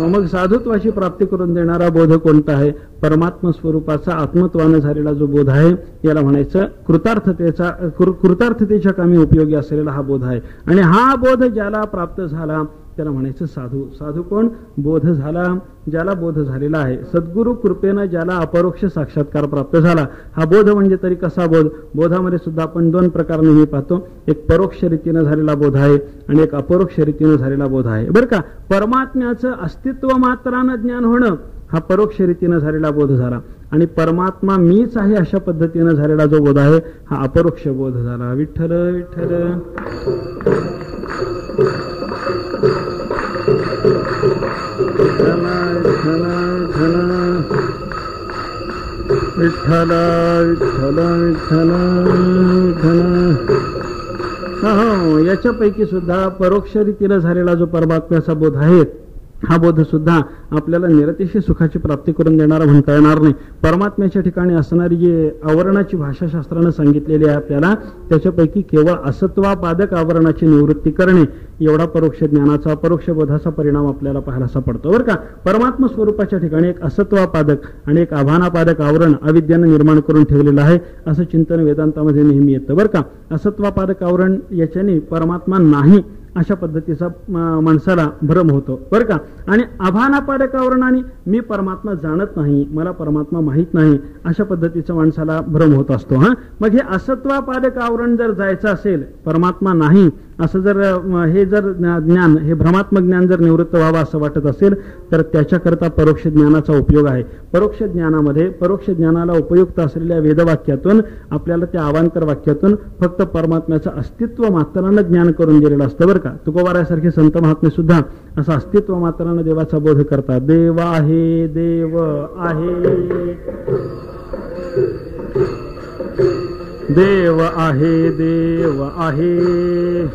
मग साधुत्वाची प्राप्ती करून देणारा बोध कोणता आहे? परमात्म स्वरूपाचा आत्मत्वानं झालेला जो बोध आहे याला म्हणायचं कृतार्थतेच्या कामी उपयोगी असलेला हा बोध आहे. आणि हा बोध ज्याला प्राप्त झाला त्याला म्हणायचं साधू. साधू कोण? बोध झाला, ज्याला बोध झालेला आहे. सद्गुरु कृपेनं ज्याला अपरोक्ष साक्षात्कार प्राप्त झाला. हा बोध म्हणजे तरी कसा बोध? बोधामध्ये सुद्धा आपण दोन प्रकार नेहमी पाहतो. एक परोक्ष रीतीनं झालेला बोध आहे आणि एक अपरोक्ष रीतीनं झालेला बोध आहे. बरं का, परमात्म्याचं अस्तित्व मात्रानं ज्ञान होणं हा परोक्ष रीतीनं झालेला बोध झाला. आणि परमात्मा मीच आहे अशा पद्धतीनं झालेला जो बोध आहे हा अपरोक्ष बोध झाला. विठ्ठल विठ्ठल विठ्ठल विठ्ठल विठ्ठल विठ्ठल. याच्यापैकी सुद्धा परोक्ष रीतीनं झालेला जो परमात्म्याचा बोध आहे हा बोध सुद्धा आपल्याला निरतिशय सुखाची प्राप्ती करून देणारा म्हणता येणार नाही. परमात्म्याच्या ठिकाणी असणारी जी आवरणाची भाषाशास्त्रानं सांगितलेली आहे आपल्याला त्याच्यापैकी केवळ असत्वापादक आवरणाची निवृत्ती करणे एवढा परोक्ष ज्ञानाचा अपरोक्ष बोधाचा परिणाम आपल्याला पाहायला सापडतो. बरं का, परमात्म स्वरूपाच्या ठिकाणी एक असत्वापादक आणि एक आभानापादक आवरण अविद्यानं निर्माण करून ठेवलेलं आहे असं चिंतन वेदांतामध्ये नेहमी येतं. बरं का, असत्वापादक आवरण याच्याने परमात्मा नाही अशा पद्धतीचा माणसाला भ्रम होतो. बरं का, आणि आभानापादक आवरणाने मी परमात्मा जाणत नाही, मला परमात्मा माहीत नाही अशा पद्धतीचा माणसाला भ्रम होत असतो. मग हे असत्वापादक आवरण जर जायचं असेल, परमात्मा नाही असं जर हे जर ज्ञान हे भ्रमात्मक ज्ञान जर निवृत्त व्हावं असं वाटत असेल तर त्याच्याकरता परोक्ष ज्ञानाचा उपयोग आहे. परोक्ष ज्ञानामध्ये परोक्ष ज्ञानाला उपयुक्त असलेल्या वेदवाक्यातून आपल्याला त्या अवांतर वाक्यातून फक्त परमात्म्याचं अस्तित्व मात्रानं ज्ञान करून दिलेलं असतं. बरं का, तुकोबारासारखे संत महात्मे सुद्धा असं अस्तित्व मात्रानं देवाचा बोध करतात. देव आहे, देव आहे, देव आहे, देव आहे,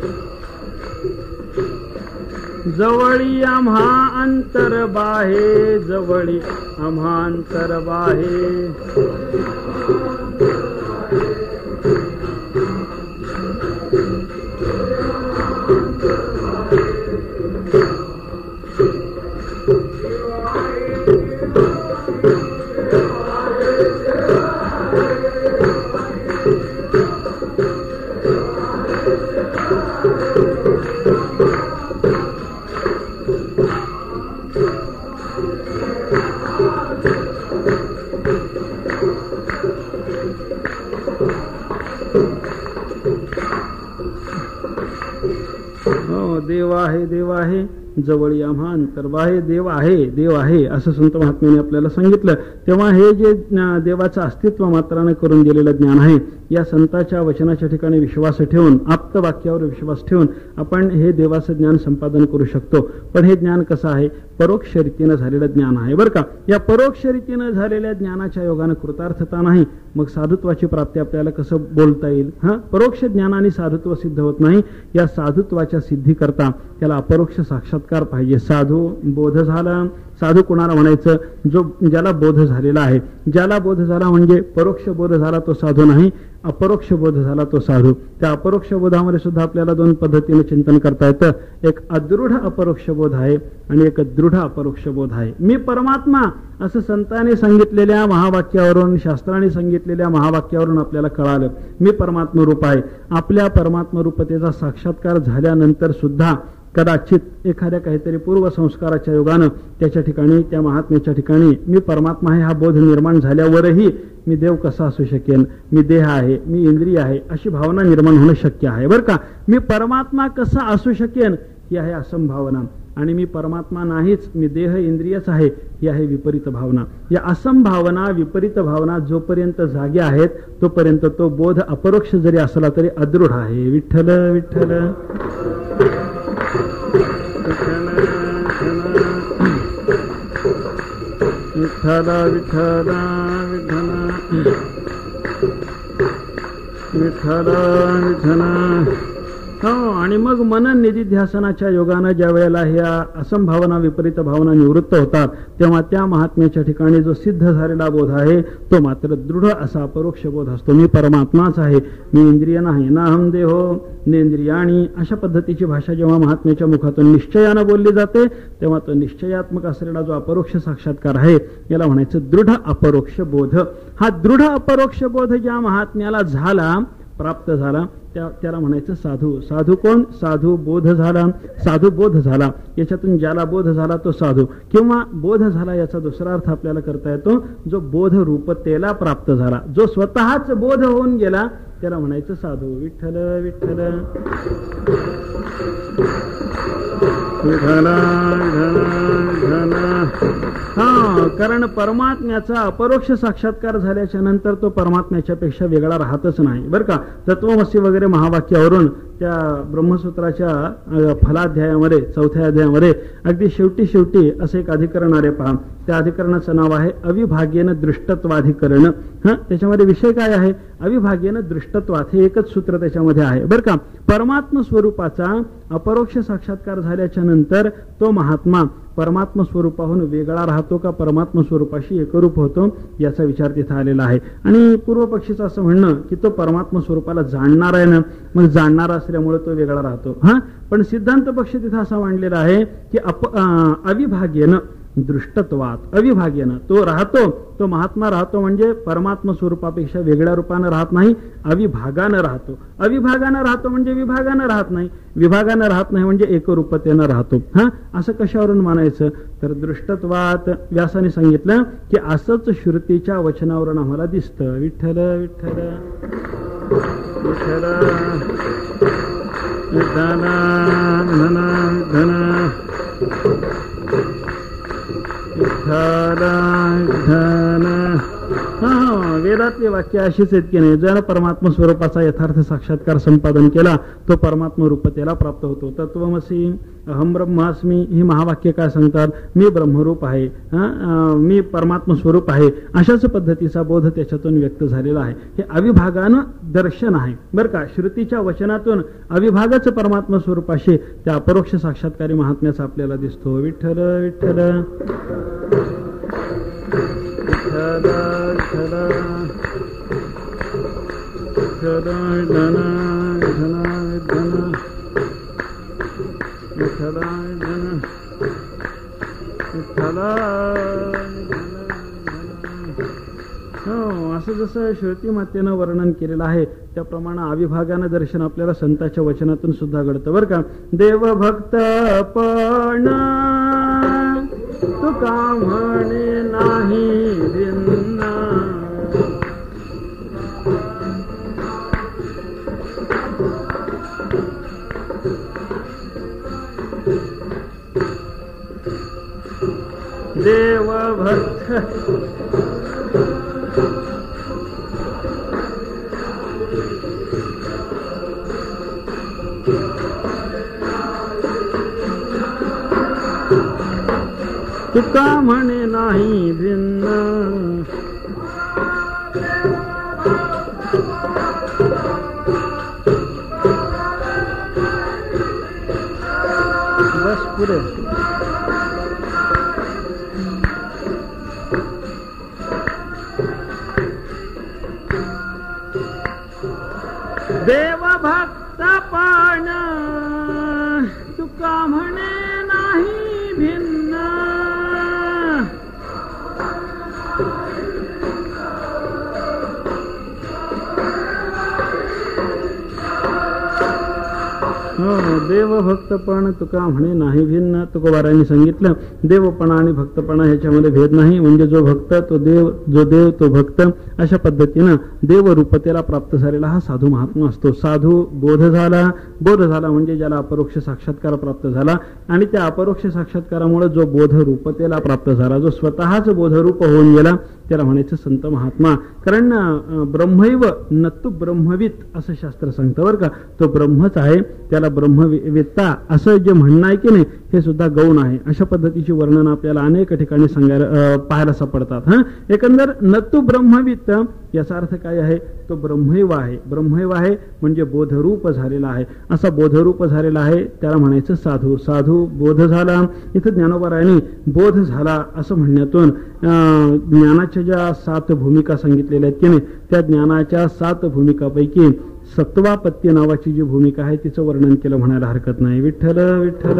जवळी आम्हा अंतर बाहे, जवळी आम्हा अंतर बाहे. देव आहे, देव आहे, जवळी आम्हा अंतर्बाहे. देव आहे, देव आहे असं संत महात्म्याने आपल्याला सांगितलं. तेव्हा हे जे देवाचं अस्तित्व मात्राने करून दिलेलं ज्ञान आहे या संताच्या वचनाच्या ठिकाणी विश्वास ठेवून, आप्त वाक्यावर विश्वास ठेवून आपण हे देवाचं ज्ञान संपादन करू शकतो. पण हे ज्ञान कसं आहे? परोक्ष रीतीनं झालेलं ज्ञान आहे. बरं का, या परोक्ष रीतीनं झालेल्या ज्ञानाच्या योगानं कृतार्थता नाही. मग साधुत्वाची प्राप्ती आपल्याला कसं बोलता येईल? परोक्ष ज्ञानाने साधुत्व सिद्ध होत नाही. या साधुत्वाच्या सिद्धी करता त्याला अपरोक्ष साक्षात्कार पाहिजे. साधू बोध झाला. साधू कोणाला म्हणायचं? जो ज्याला बोध झालेला आहे. ज्याला बोध झाला म्हणजे परोक्ष बोध झाला तो साधू नाही, अपरोक्ष बोध झाला तो साधू. त्या अपरोक्ष बोधामध्ये सुद्धा आपल्याला दोन पद्धतीने चिंतन करता येतं. एक अदृढ अपरोक्ष बोध आहे आणि एक दृढ अपरोक्ष बोध आहे. मी परमात्मा असं संतांनी सांगितलेल्या महावाक्यावरून, शास्त्राने सांगितलेल्या महावाक्यावरून आपल्याला कळालं मी परमात्म रूप आहे. आपल्या परमात्म रूपतेचा साक्षात्कार झाल्यानंतर सुद्धा कदाचित एखाद्या काहीतरी पूर्वसंस्काराच्या योगानं त्याच्या ठिकाणी, त्या महात्म्याच्या ठिकाणी मी परमात्मा आहे हा बोध निर्माण झाल्यावरही मी देव कसा असू शकेन, मी देह आहे, मी इंद्रिय आहे अशी भावना निर्माण होणं शक्य आहे. बरं का, मी परमात्मा कसा असू शकेन ही आहे असंभावना. आणि मी परमात्मा नाहीच, मी देह इंद्रियच आहे ही आहे विपरीत भावना. या असंभावना, विपरीत भावना जोपर्यंत जाग्या आहेत तोपर्यंत तो बोध अपरोक्ष जरी असला तरी अदृढ आहे. विठ्ठल विठ्ठल विठ्ठल विठ्ठल विठ्ठल विठ्ठल विठ्ठल हो, आणि मग मनन निधिध्यासनाच्या योगानं ज्या वेळेला ह्या असंभावना विपरीत भावना निवृत्त होतात तेव्हा त्या महात्म्याच्या ठिकाणी जो सिद्ध झालेला बोध आहे तो मात्र दृढ असा अपरोक्ष बोध असतो. मी परमात्माच आहे, मी इंद्रिय नाही, ना अहम देहो नेंद्रियाणी. अशा पद्धतीची भाषा जेव्हा महात्म्याच्या मुखातून निश्चयानं बोलली जाते तेव्हा तो निश्चयात्मक असलेला जो अपरोक्ष साक्षात्कार आहे याला म्हणायचं दृढ अपरोक्ष बोध. हा दृढ अपरोक्ष बोध ज्या महात्म्याला झाला, प्राप्त झाला, त्याला म्हणायचं साधू. साधू कोण? साधू बोध झाला, साधू बोध झाला. याच्यातून ज्याला बोध झाला तो साधू, किंवा बोध झाला याचा दुसरा अर्थ आपल्याला करता येतो जो बोध रूपतेला प्राप्त झाला, जो स्वतःच बोध होऊन गेला त्याला म्हणायचं साधू. विठ्ठल विठ्ठल विठ्ठला हा, कारण परमात्म्याचा अपरोक्ष साक्षात्कार झाल्याच्या नंतर तो परमात्म्याच्या पेक्षा वेगळा राहतच नाही बरं का. तत्वमसी वगैरे महावाक्यावरून त्या ब्रह्मसूत्राच्या फलाध्यायामध्ये 4थ्या अध्यायामध्ये अगदी शेवटी असं एक अधिकरण आहे पहा. त्या अधिकरणाचं नाव आहे अविभाग्येन दृष्टत्वाधिकरण. त्याच्यामध्ये विषय काय आहे? अविभाग्येन दृष्टत्वात, हे एकच सूत्र त्याच्यामध्ये आहे बरं का. परमात्म स्वरूपाचा अपरोक्ष साक्षात्कार झाल्याच्या नंतर तो महात्मा परमात्म स्वरूपाहून वेगळा राहतो का परमात्म स्वरूपाशी एकरूप होतो याचा विचार तिथं आलेला आहे. आणि पूर्व पक्षीचं असं म्हणणं की तो परमात्म स्वरूपाला जाणणार आहे ना, मग जाणणारा असल्यामुळे तो वेगळा राहतो. पण सिद्धांत पक्ष तिथं असा मांडलेला आहे की अविभाग्येन दृष्टत्वात, अविभाग्यानं तो राहतो, तो महात्मा राहतो म्हणजे परमात्मा स्वरूपापेक्षा वेगळ्या रूपानं राहत नाही, अविभागानं राहतो. अविभागानं राहतो म्हणजे विभागानं राहत नाही, विभागानं राहत नाही म्हणजे एकरूपतेनं राहतो. असं कशावरून मानायचं? तर दृष्टत्वात व्यासाने सांगितलं की असंच श्रुतीच्या वचनावरून आम्हाला दिसतं. विठ्ठल विठ्ठल विठ्ठल विठ्ठल धन वेदातली वाक्य अशीच आहेत की नाही, ज्यानं परमात्मा स्वरूपाचा यथार्थ साक्षात्कार संपादन केला तो परमात्मा रूपतेला प्राप्त होतो. तत्वमसी अहम ब्रह्मास्मी ही महावाक्य काय सांगतात? मी ब्रह्मरूप आहे, मी परमात्मा स्वरूप आहे. अशाच पद्धतीचा बोध त्याच्यातून व्यक्त झालेला आहे. हे अविभागानं दर्शन आहे बरं का. श्रुतीच्या वचनातून अविभागाच परमात्मा स्वरूपाशी त्या अपरोक्ष साक्षात्कारी महात्म्याचा आपल्याला दिसतो. विठ्ठल विठ्ठल असं जसं श्रुती मातेनं वर्णन केलेलं आहे त्याप्रमाणे अविभागानं दर्शन आपल्याला संतांच्या वचनातून सुद्धा घडतं बरं का. देव भक्त पण तुका म्हणे नाही भिन्न, देव भक्त तुका म्हणे नाही भिन्न, बस पुढे. देव भक्त पण तुका म्हणे नाही भिन्न, देव भक्तपण तुका म्हणे नाही भिन्न. तुकोबारायांनी सांगितलं देवपणा आणि भक्तपणा ह्याच्यामध्ये भेद नाही, म्हणजे जो भक्त तो देव, जो देव तो भक्त. अशा पद्धतीनं देवरूपतेला प्राप्त झालेला हा साधू महात्मा असतो. साधू बोध झाला म्हणजे ज्याला अपरोक्ष साक्षात्कार प्राप्त झाला, आणि त्या अपरोक्ष साक्षात्कारामुळे जो बोध रूपतेला प्राप्त झाला, जो स्वतःच बोधरूप होऊन गेला त्याला म्हणायचं संत महात्मा. कारण ब्रह्मैव नत्तु ब्रह्मवित असं शास्त्र सांगतं बरं का. तो ब्रह्मच आहे, त्याला ब्रह्मवेत्ता असं जे म्हणणं आहे की नाही हे सुद्धा गौण आहे. अशा पद्धतीची वर्णन आपल्याला अनेक ठिकाणी सांगायला पाहायला सापडतात. एकंदर नतु ब्रह्मवित्त याचा अर्थ काय आहे? तो ब्रह्मैव आहे. ब्रह्मैव आहे म्हणजे बोधरूप झालेला आहे. असा बोधरूप झालेला आहे त्याला म्हणायचं साधू. साधू बोध झाला. इथं ज्ञानोबारायांनी बोध झाला असं म्हणण्यातून ज्ञानाच्या ज्या 7 भूमिका सांगितलेल्या आहेत की नाही, त्या ज्ञानाच्या 7 भूमिकापैकी सत्वापत्य नावाची जी भूमिका आहे तिचं वर्णन केलं म्हणायला हरकत नाही. विठ्ठल विठ्ठल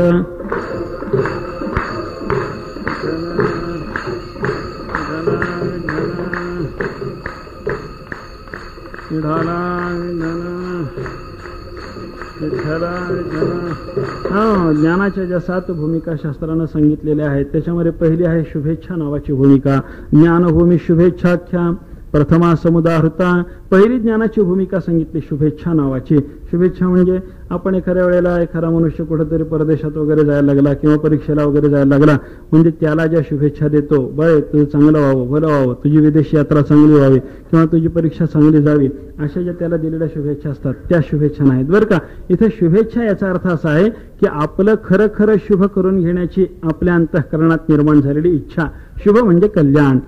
ज्ञानाच्या ज्या 7 भूमिका शास्त्रानं सांगितलेल्या आहेत त्याच्यामध्ये पहिली आहे शुभेच्छा नावाची भूमिका. ज्ञानभूमी शुभेच्छाख्या प्रथमा समुदाहृता. पहिली ज्ञानाची भूमिका सांगितली शुभेच्छा नावाची. शुभेच्छा म्हणजे आपण एखाद्या वेळेला एखादा मनुष्य कुठेतरी परदेशात वगैरे जायला लागला किंवा परीक्षेला वगैरे जायला लागला म्हणजे त्याला ज्या शुभेच्छा देतो, बरे तुझं चांगलं व्हावं, भलं व्हावं, तुझी विदेश यात्रा चांगली व्हावी किंवा तुझी परीक्षा चांगली जावी, अशा ज्या त्याला दिलेल्या शुभेच्छा असतात त्या शुभेच्छा नाहीत बरं का. इथे शुभेच्छा याचा अर्थ असा आहे की आपलं खरं खरं शुभ करून घेण्याची आपल्या अंतःकरणात निर्माण झालेली इच्छा. शुभ म्हणजे कल्याण.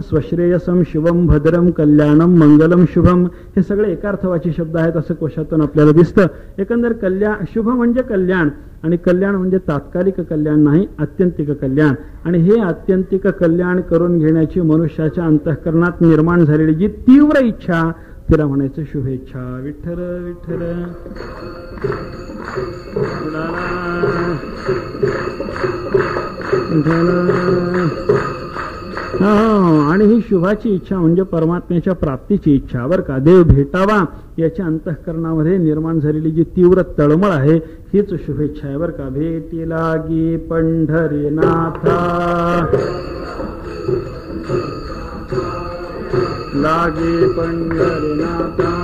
स्वश्रेयसम शिवम भद्रम कल्याणम मंगलम शुभम हे सगळे एकार्थवाची शब्द आहेत असं कोशातून आपल्याला दिसतं. एकंदर कल्याण, शुभ म्हणजे कल्याण आणि कल्याण म्हणजे तात्कालिक कल्याण नाही, आत्यंतिक कल्याण. आणि हे आत्यंतिक कल्याण करून घेण्याची मनुष्याच्या अंतःकरणात निर्माण झालेली जी तीव्र इच्छा तिला म्हणायचं शुभेच्छा. विठ्ठल विठ्ठल आणि ही शुभाची इच्छा म्हणजे परमात्म्याच्या प्राप्तीची इच्छा बरं का. देव भेटावा याच्या अंतःकरणामध्ये निर्माण झालेली जी तीव्र तळमळ आहे हीच शुभेच्छा आहे बरं का. भेटी लागी पंढरीनाथा लागी पंढरीनाथा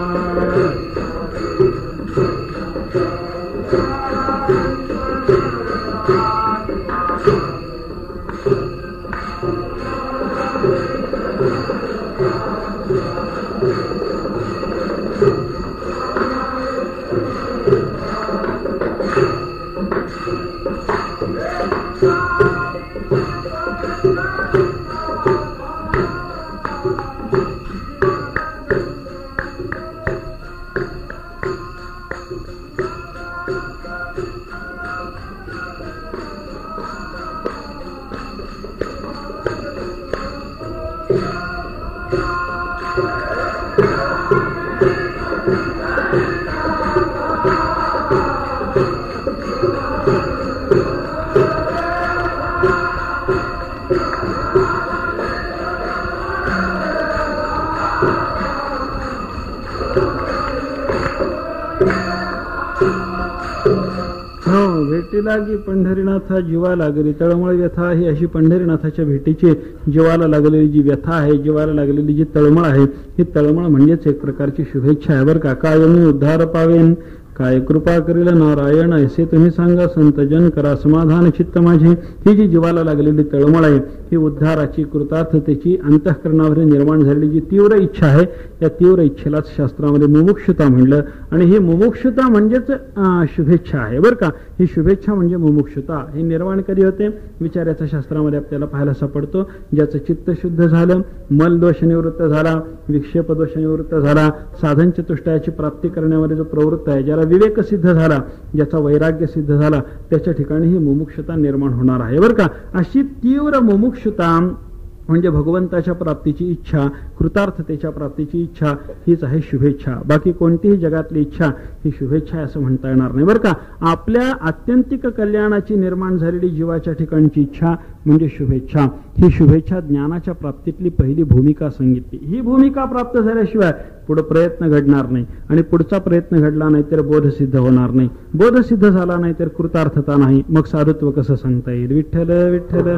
लागी पंढरीनाथा जीवा लागली. तळमळ व्यथा ही अशी पंढरीनाथाच्या भेटीची जीवाला लागलेली जी व्यथा आहे, जीवाला लागलेली जी तळमळ आहे, ही तळमळ म्हणजेच एक प्रकारची शुभेच्छा आहे बरं का. काय मी उद्धार पावेन, काय कृपा करील नारायण, ऐसे तुम्ही सांगा संतजन, करा समाधान चित्त माझे. ही जी जीवाला लागलेली तळमळ आहे ही उद्धाराची, कृतार्थतेची, अंतःकरणावर निर्माण झालेली जी तीव्र इच्छा आहे त्या तीव्र इच्छेलाच शास्त्रामध्ये मुमुक्षुता म्हणलं. आणि ही मुमुक्षुता म्हणजेच शुभेच्छा आहे बरं का. ही शुभेच्छा म्हणजे मुमुक्षुता. हे निर्माण कधी होते? विचाराच्या शास्त्रामध्ये आपल्याला पाहायला सापडतो. ज्याचं चित्त शुद्ध झालं, मल दोष निवृत्त झाला, विक्षेप दोष निवृत्त झाला, साधन चतुष्टयाची प्राप्ती करण्यामध्ये जो प्रवृत्त आहे, ज्याला विवेक सिद्ध झाला, ज्याचा वैराग्य सिद्ध झाला, त्याच्या ठिकाणी ही मुमुक्षुता निर्माण होणार आहे बरं का. अशी तीव्र मुमुक्षुता म्हणजे भगवंताच्या प्राप्तीची इच्छा, कृतार्थतेच्या प्राप्तीची इच्छा हीच आहे शुभेच्छा. बाकी कोणतीही जगातली इच्छा ही शुभेच्छा असं म्हणता येणार नाही बरं का. आपल्या आत्यंतिक कल्याणाची निर्माण झालेली जीवाच्या ठिकाणची इच्छा म्हणजे शुभेच्छा. ही शुभेच्छा ज्ञानाच्या प्राप्तीतली पहिली भूमिका सांगितली. ही भूमिका प्राप्त झाल्याशिवाय पुढे प्रयत्न घडणार नाही आणि पुढचा प्रयत्न घडला नाही तर बोध सिद्ध होणार नाही. बोध सिद्ध झाला नाही तर कृतार्थता नाही. मग साधुत्व कसं सांगता येईल? विठ्ठल विठ्ठल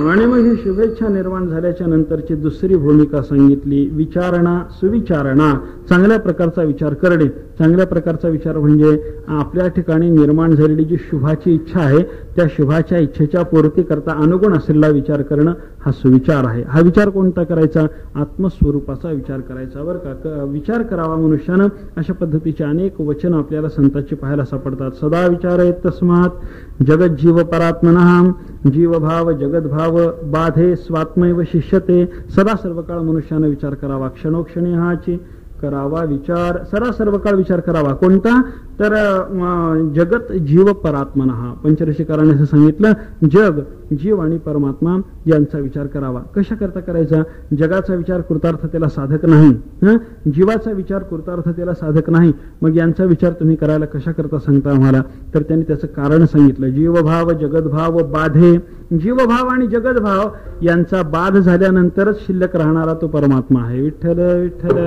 आणि मग ही शुभेच्छा शुभेच्छा निर्माण झाल्याच्या नंतरची दुसरी भूमिका सांगितली विचारणा, सुविचारणा. चांगल्या प्रकारचा विचार करणे. चांगल्या प्रकारचा विचार म्हणजे आपल्या ठिकाणी निर्माण झालेली जी शुभाची इच्छा आहे त्या शुभाच्या इच्छेच्या पूर्तीकरता अनुगुण असलेला विचार करणं हा सुविचार आहे. हा विचार कोणता करायचा? आत्मस्वरूपाचा विचार करायचा बरं का. विचार करावा मनुष्यानं. अशा पद्धतीचे अनेक वचन आपल्याला संतांची पाहायला सापडतात. सदा विचारयेत तस्मात् जगज्जीव परात्मनः जीवभाव जगद्भाव बाधे स्वात्मैव शिष्यते. सदा सर्व काळ मनुष्यानं विचार करावा. क्षणोक्षणी हाची करावा विचार. सदा सर्व काळ विचार करावा. कोणता? तर जगत जीव परात्मनः. पंचरशिकाराने असं सांगितलं जग, जीव आणि परमात्मा यांचा विचार करावा. कशा करता करायचा? जगाचा विचार कृतार्थतेला साधक नाही, जीवाचा विचार कृतार्थतेला साधक नाही. मग यांचा विचार तुम्ही करायला कशा करता सांगता आम्हाला? तर त्यांनी त्याचं कारण सांगितलं. जीवभाव जगद्भाव बाधे. जीवभाव आणि जगद्भाव यांचा बाध झाल्यानंतरच शिल्लक राहणारा तो परमात्मा आहे. विठ्ठल विठ्ठल.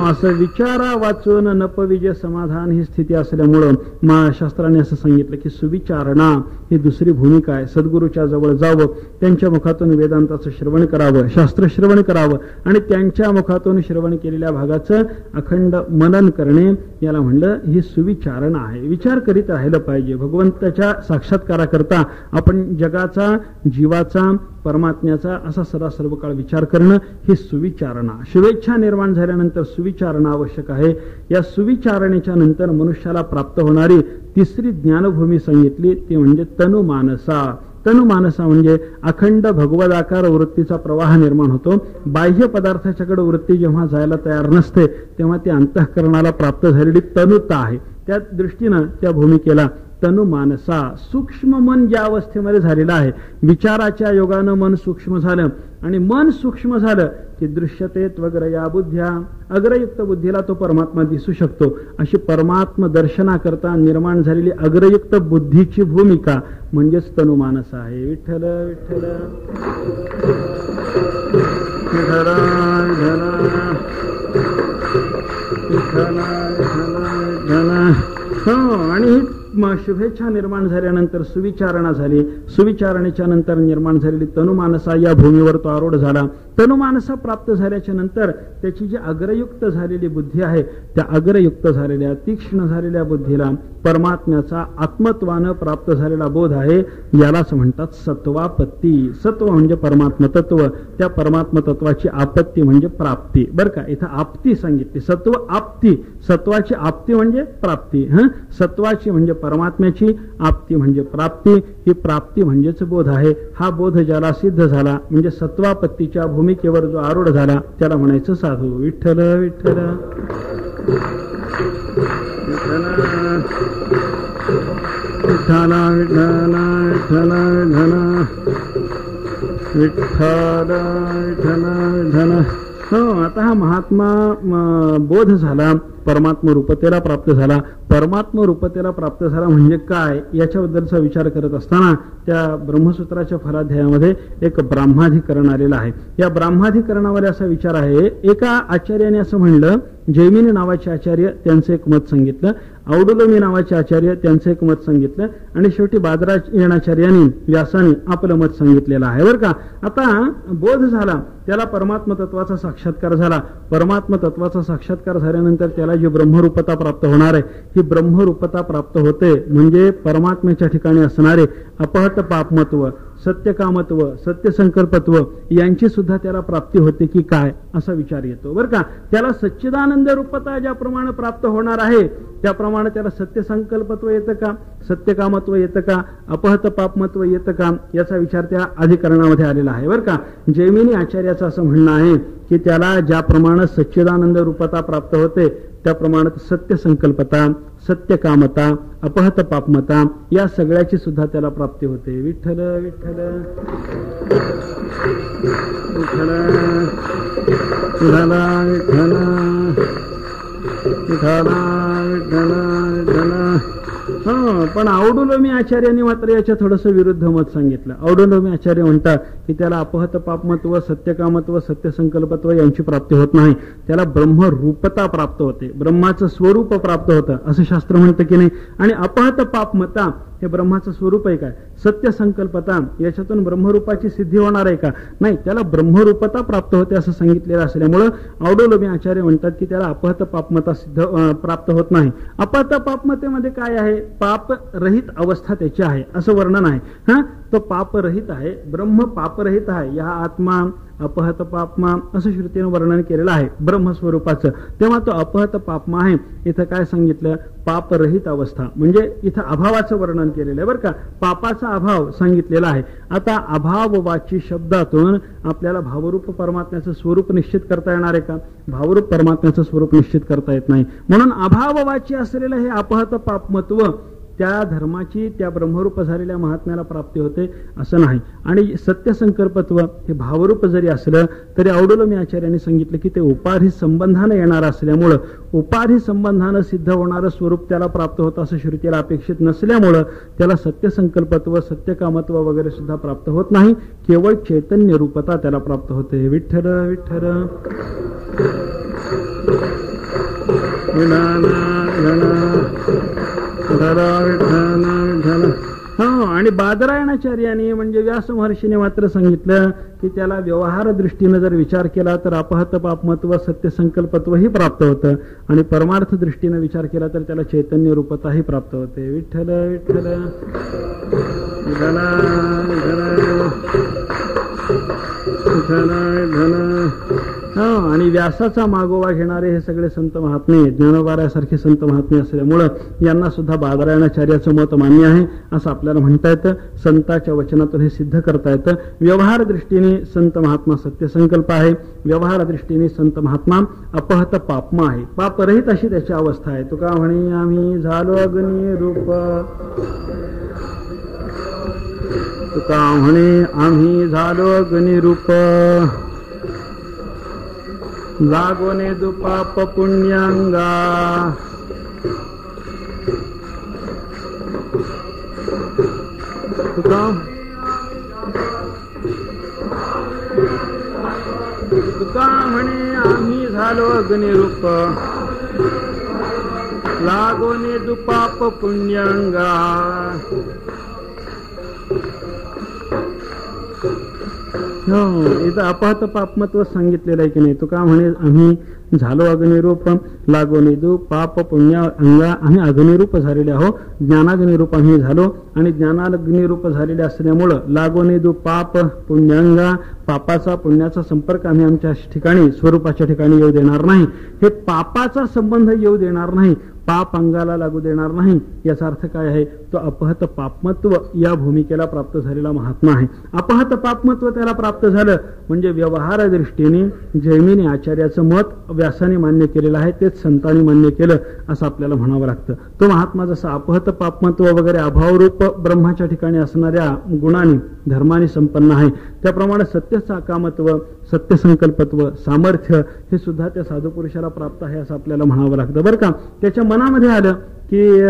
असं विचारा वाचून नपविजय समाधान ही स्थिती असल्यामुळं शास्त्राने असं सांगितलं की सुविचारणा ही दुसरी भूमिका आहे. सद्गुरूच्या जवळ जावं, त्यांच्या मुखातून वेदांताचं श्रवण करावं, शास्त्र श्रवण करावं आणि त्यांच्या मुखातून श्रवण केलेल्या भागाचं अखंड मनन करणे याला म्हणलं ही सुविचारणा आहे. विचार करीत राहिलं पाहिजे. भगवंताच्या साक्षात्काराकरता आपण जगाचा, जीवाचा, परमात्म्याचा असा सदा सर्व काळ विचार करणं ही सुविचारणा. शुभेच्छा निर्माण झाल्यानंतर सुविचारणा आवश्यक आहे. या सुविचारणेच्या नंतर मनुष्याला प्राप्त होणारी तिसरी ज्ञानभूमी सांगितली ती म्हणजे तनुमानसा. तनुमानसा म्हणजे अखंड भगवदाकार वृत्तीचा प्रवाह निर्माण होतो. बाह्य पदार्थाच्याकडे वृत्ती जेव्हा जायला तयार नसते तेव्हा ती अंतःकरणाला प्राप्त झालेली तनुता आहे. त्या दृष्टीनं त्या भूमिकेला तनुमानसा. सूक्ष्म मन ज्या अवस्थेमध्ये झालेलं आहे, विचाराच्या योगानं मन सूक्ष्म झालं आणि मन सूक्ष्म झालं की दृश्यते त्वग्रया बुद्ध्या. अग्रयुक्त बुद्धीला तो परमात्मा दिसू शकतो. अशी परमात्म दर्शनाकरता निर्माण झालेली अग्रयुक्त बुद्धीची भूमिका म्हणजेच तनुमानस आहे. विठ्ठल विठ्ठल विठ्ठल विठ्ठल विठ्ठल. आणि शुभेच्छा निर्माण झाल्यानंतर सुविचारणा झाली. सुविचारणेच्या नंतर निर्माण झालेली तनुमानसा या भूमीवर तो आरूढ झाला. तनुमानसा प्राप्त झाल्याच्या नंतर त्याची जी अग्रयुक्त झालेली बुद्धी आहे त्या अग्रयुक्त झालेल्या तीक्ष्ण झालेल्या बुद्धीला परमात्म्याचा आत्मत्वानं प्राप्त झालेला बोध आहे. यालाच म्हणतात सत्वापत्ती. सत्व म्हणजे परमात्म तत्व. त्या परमात्म तत्वाची आपत्ती म्हणजे प्राप्ती. बरं का, इथं आपती सांगितली. सत्व आपती. सत्वाची आपती म्हणजे प्राप्ती. सत्वाची म्हणजे परमात्म्याची, आपती म्हणजे प्राप्ती. ही प्राप्ती म्हणजेच बोध आहे. हा बोध ज्याला सिद्ध झाला म्हणजे सत्वापत्तीच्या भूमिकेवर जो आरूढ झाला त्याला म्हणायचं साधू. विठ्ठल विठ्ठल विठ्ठल विठ्ठल विठ्ठल विठ्ठल विठ्ठल विठ्ठल. आता हा महात्मा बोध झाला, परमात्म रूपतेला प्राप्त झाला. परमात्म रूपतेला प्राप्त झाला म्हणजे काय याच्याबद्दलचा विचार करत असताना त्या ब्रह्मसूत्राच्या फलाध्यायामध्ये एक ब्राह्माधिकरण आलेलं आहे. या ब्राह्माधिकरणामध्ये असा विचार आहे. एका आचार्याने असं म्हणलं, जैमिनी नावाचे आचार्य त्यांचं एक मत सांगितलं, औडुलमी नावाचे आचार्य त्यांचं एक मत सांगितलं आणि शेवटी बादरायणाचार्यांनी व्यासाने आपलं मत सांगितलेलं आहे. बरं का, आता बोध झाला, त्याला परमात्म तत्वाचा साक्षात्कार झाला. परमात्म तत्वाचा साक्षात्कार झाल्यानंतर त्याला जी ब्रह्मरूपता प्राप्त होणार आहे ही ब्रह्मरूपता प्राप्त होते म्हणजे परमात्म्याच्या ठिकाणी असणारे अपहत पापमत्व, सत्यकामत्व, सत्यसंकल्पत्व यांची सुद्धा त्याला प्राप्ती होते की काय असा विचार येतो. बरं का, त्याला सच्चिदानंद रूपता ज्याप्रमाणे प्राप्त होणार आहे त्याप्रमाणे त्याला सत्यसंकल्पत्व येतं का, सत्यकामत्व येतं का, अपहत पापमत्व येतं का याचा विचार त्या अधिकरणामध्ये आलेला आहे. बरं का, जैमिनी आचार्याचं असं म्हणणं आहे की त्याला ज्याप्रमाणे सच्चिदानंद रूपता प्राप्त होते त्याप्रमाणे सत्यसंकल्पता, सत्यकामता, अपहत पापमता या सगळ्याची सुद्धा त्याला प्राप्ती होते. विठ्ठल विठ्ठल विठ्ठल विठ्ठल विठ्ठल विठ्ठल विठ्ठल. पण औडुलोमी आचार्यांनी मात्र याच्या थोडंसं विरुद्ध मत सांगितलं. औडुलोमी आचार्य म्हणतात की त्याला अपहत पापमत्व, सत्यकामत्व, सत्यसंकल्पत्व यांची प्राप्ती होत नाही. त्याला ब्रह्मरूपता प्राप्त होते, ब्रह्माचं स्वरूप प्राप्त होतं असं शास्त्र म्हणतं की नाही. आणि अपहत पापमता हे ब्रह्माचं स्वरूप आहे काय? सत्य संकल्पता याच्यातून ब्रह्मरूपाची सिद्धी होणार आहे का? नाही, त्याला ब्रह्मरूपता प्राप्त होते असं सांगितलेलं असल्यामुळं औडुलोमी आचार्य म्हणतात की त्याला अपहत पापमता सिद्ध प्राप्त होत नाही. अपहत पापमतेमध्ये काय आहे? पापरहित अवस्था त्याची आहे असं वर्णन आहे. तो पापरहित आहे, ब्रह्म पापरहित आहे. या आत्मा अपहत पापमा असं श्रुतीनं वर्णन केलेलं आहे ब्रह्मस्वरूपाचं. तेव्हा तो अपहत पापमा आहे. इथं काय सांगितलं? पापरहित अवस्था म्हणजे इथं अभावाचं वर्णन केलेलं आहे बरं का. पापाचा अभाव सांगितलेला आहे. आता अभाववाची शब्दातून आपल्याला भावरूप परमात्म्याचं स्वरूप निश्चित करता येणार आहे का? भावरूप परमात्म्याचं स्वरूप निश्चित करता येत नाही. म्हणून अभाववाची असलेलं हे अपहत पापमत्व त्या धर्माची, त्या ब्रह्मरूप झालेल्या महात्म्याला प्राप्ती होते असं नाही. आणि सत्यसंकल्पत्व हे भावरूप जरी असलं तरी औडुलोमी आचार्यांनी सांगितलं की ते उपाधी संबंधानं येणार असल्यामुळं, उपाधी संबंधानं सिद्ध होणारं स्वरूप त्याला प्राप्त होतं असं श्रुतीला अपेक्षित नसल्यामुळं त्याला सत्यसंकल्पत्व, सत्यकामत्व वगैरे सुद्धा प्राप्त होत नाही. केवळ चैतन्य रूपता त्याला प्राप्त होते. विठ्ठल विठ्ठल. आणि बादरायणाचार्याने म्हणजे व्यास महर्षीने मात्र सांगितलं की त्याला व्यवहार दृष्टीने जर विचार केला तर अपहत पापमत्व, सत्यसंकल्पत्व ही प्राप्त होतं. आणि परमार्थ दृष्टीने विचार केला तर त्याला चैतन्य रूपताही प्राप्त होते. विठ्ठल विठ्ठल. आणि व्यासाचा मागोवा घेणारे हे सगळे संत महात्मे, ज्ञानोबारासारखे संत महात्मे असल्यामुळं यांना सुद्धा बादरायणाचार्याचं मत मान्य आहे असं आपल्याला म्हणता येतं. संतांच्या वचनातून हे सिद्ध करता येतं. व्यवहार दृष्टीने संत महात्मा सत्यसंकल्प आहे, व्यवहार दृष्टीने संत महात्मा अपहत पापमा आहे, पापरहित अशी त्याची अवस्था आहे. तुका म्हणे आम्ही झालो अग्नी रूप, तुका म्हणे आम्ही झालो अग्निरूप, लागोने दुपाप पुण्यांगा, तुका म्हणे आम्ही झालो अग्निरूप, लागोने दुपाप पुण्यांगा. इथं अपहत पापमत्व सांगितलेलं आहे की नाही. तुका म्हणे आम्ही झालो अग्निरूप, लागोनिदू पाप पुण्य अंगा, आम्ही अग्निरूप झालेले आहो, ज्ञानाग्निरूप आम्ही झालो. आणि ज्ञानाग्निरूप झालेले असल्यामुळं लागोनिदू पाप पुण्यांगा, पापाचा पुण्याचा संपर्क आम्ही आमच्या ठिकाणी, स्वरूपाच्या ठिकाणी येऊ देणार नाही. हे पापाचा संबंध येऊ देणार नाही, पाप अंगाला लागू देणार नाही. याचा अर्थ काय आहे? तो अपहत पापमत्व या भूमिकेला प्राप्त झालेला महात्मा आहे. अपहत पापमत्व त्याला प्राप्त झालं म्हणजे व्यवहार दृष्टीने जैमिनी आचार्याचं मत व्यासाने मान्य केलेलं आहे, तेच संतांनी मान्य केलं असं आपल्याला म्हणावं लागतं. तो महात्मा जसा अपहत पापमत्व वगैरे अभावरूप ब्रह्माच्या ठिकाणी असणाऱ्या गुणांनी, धर्माने संपन्न आहे, त्याप्रमाणे सत्यकामत्व, सत्यसंकल्पत्व, सामर्थ्य हे सुद्धा त्या साधू पुरुषाला प्राप्त आहे असं आपल्याला म्हणावं लागतं बरं का. त्याच्या मनामध्ये आलं की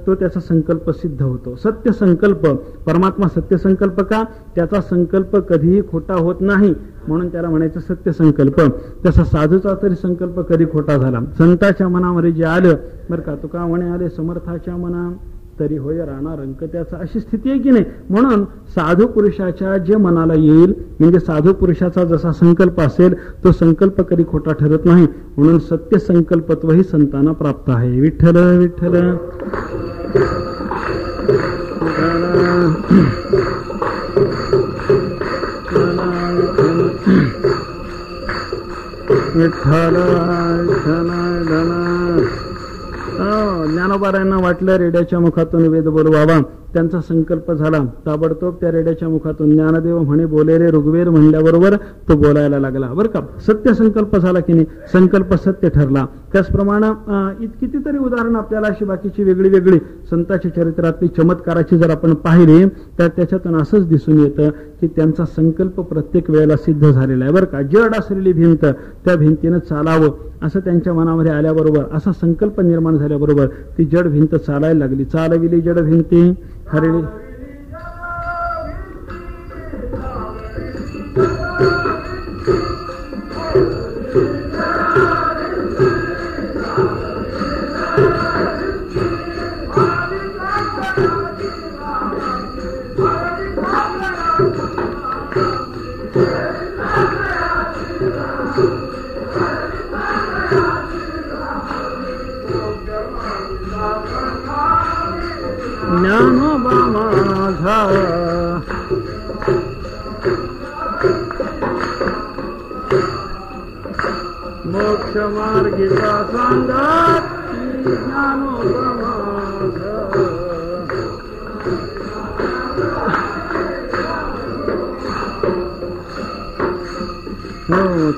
तो त्याचा संकल्प सिद्ध होतो. सत्य संकल्प, परमात्मा सत्य संकल्प का? त्याचा संकल्प कधीही खोटा होत नाही म्हणून त्याला म्हणायचं सत्य संकल्प. तसा साधूचा तरी संकल्प कधी खोटा झाला? संताच्या मनामध्ये जे आलं बरं का, तुका म्हणे आले समर्थाच्या मना तरी होय राणा रंक त्याचा, अशी स्थिती आहे की नाही. म्हणून साधू पुरुषाच्या जे मनाला येईल, म्हणजे साधू पुरुषाचा जसा संकल्प असेल तो संकल्प कधी खोटा ठरत नाही. म्हणून सत्य संकल्पत्वही संतांना प्राप्त आहे. विठ्ठल विठ्ठल. विठ्ठल ज्ञानोबारायांना वाटलं रेड्याच्या मुखातून वेद बोलवावा. त्यांचा संकल्प झाला, ताबडतोब त्या रेड्याच्या मुखातून ज्ञानदेव म्हणे बोले रे ऋग्वेद म्हणल्याबरोबर तो बोलायला लागला बरं का. सत्य संकल्प झाला की नाही, संकल्प सत्य ठरला. त्याचप्रमाणे कितीतरी उदाहरणं आपल्याला अशी बाकीची वेगळी वेगळी संतांच्या चरित्रातली चमत्काराची जर आपण पाहिली तर त्याच्यातून असंच दिसून येतं की त्यांचा संकल्प प्रत्येक वेळेला सिद्ध झालेला आहे बरं का. जड असलेली भिंत त्या भिंतीनं चालावं असं त्यांच्या मनामध्ये आल्याबरोबर, असा संकल्प निर्माण झाल्याबरोबर ती जड भिंत चालायला लागली. चालविली जड भिंती हरली ज्ञानोबा माझा मोक्ष मार्गीचा सांगत ज्ञानोबा माझा.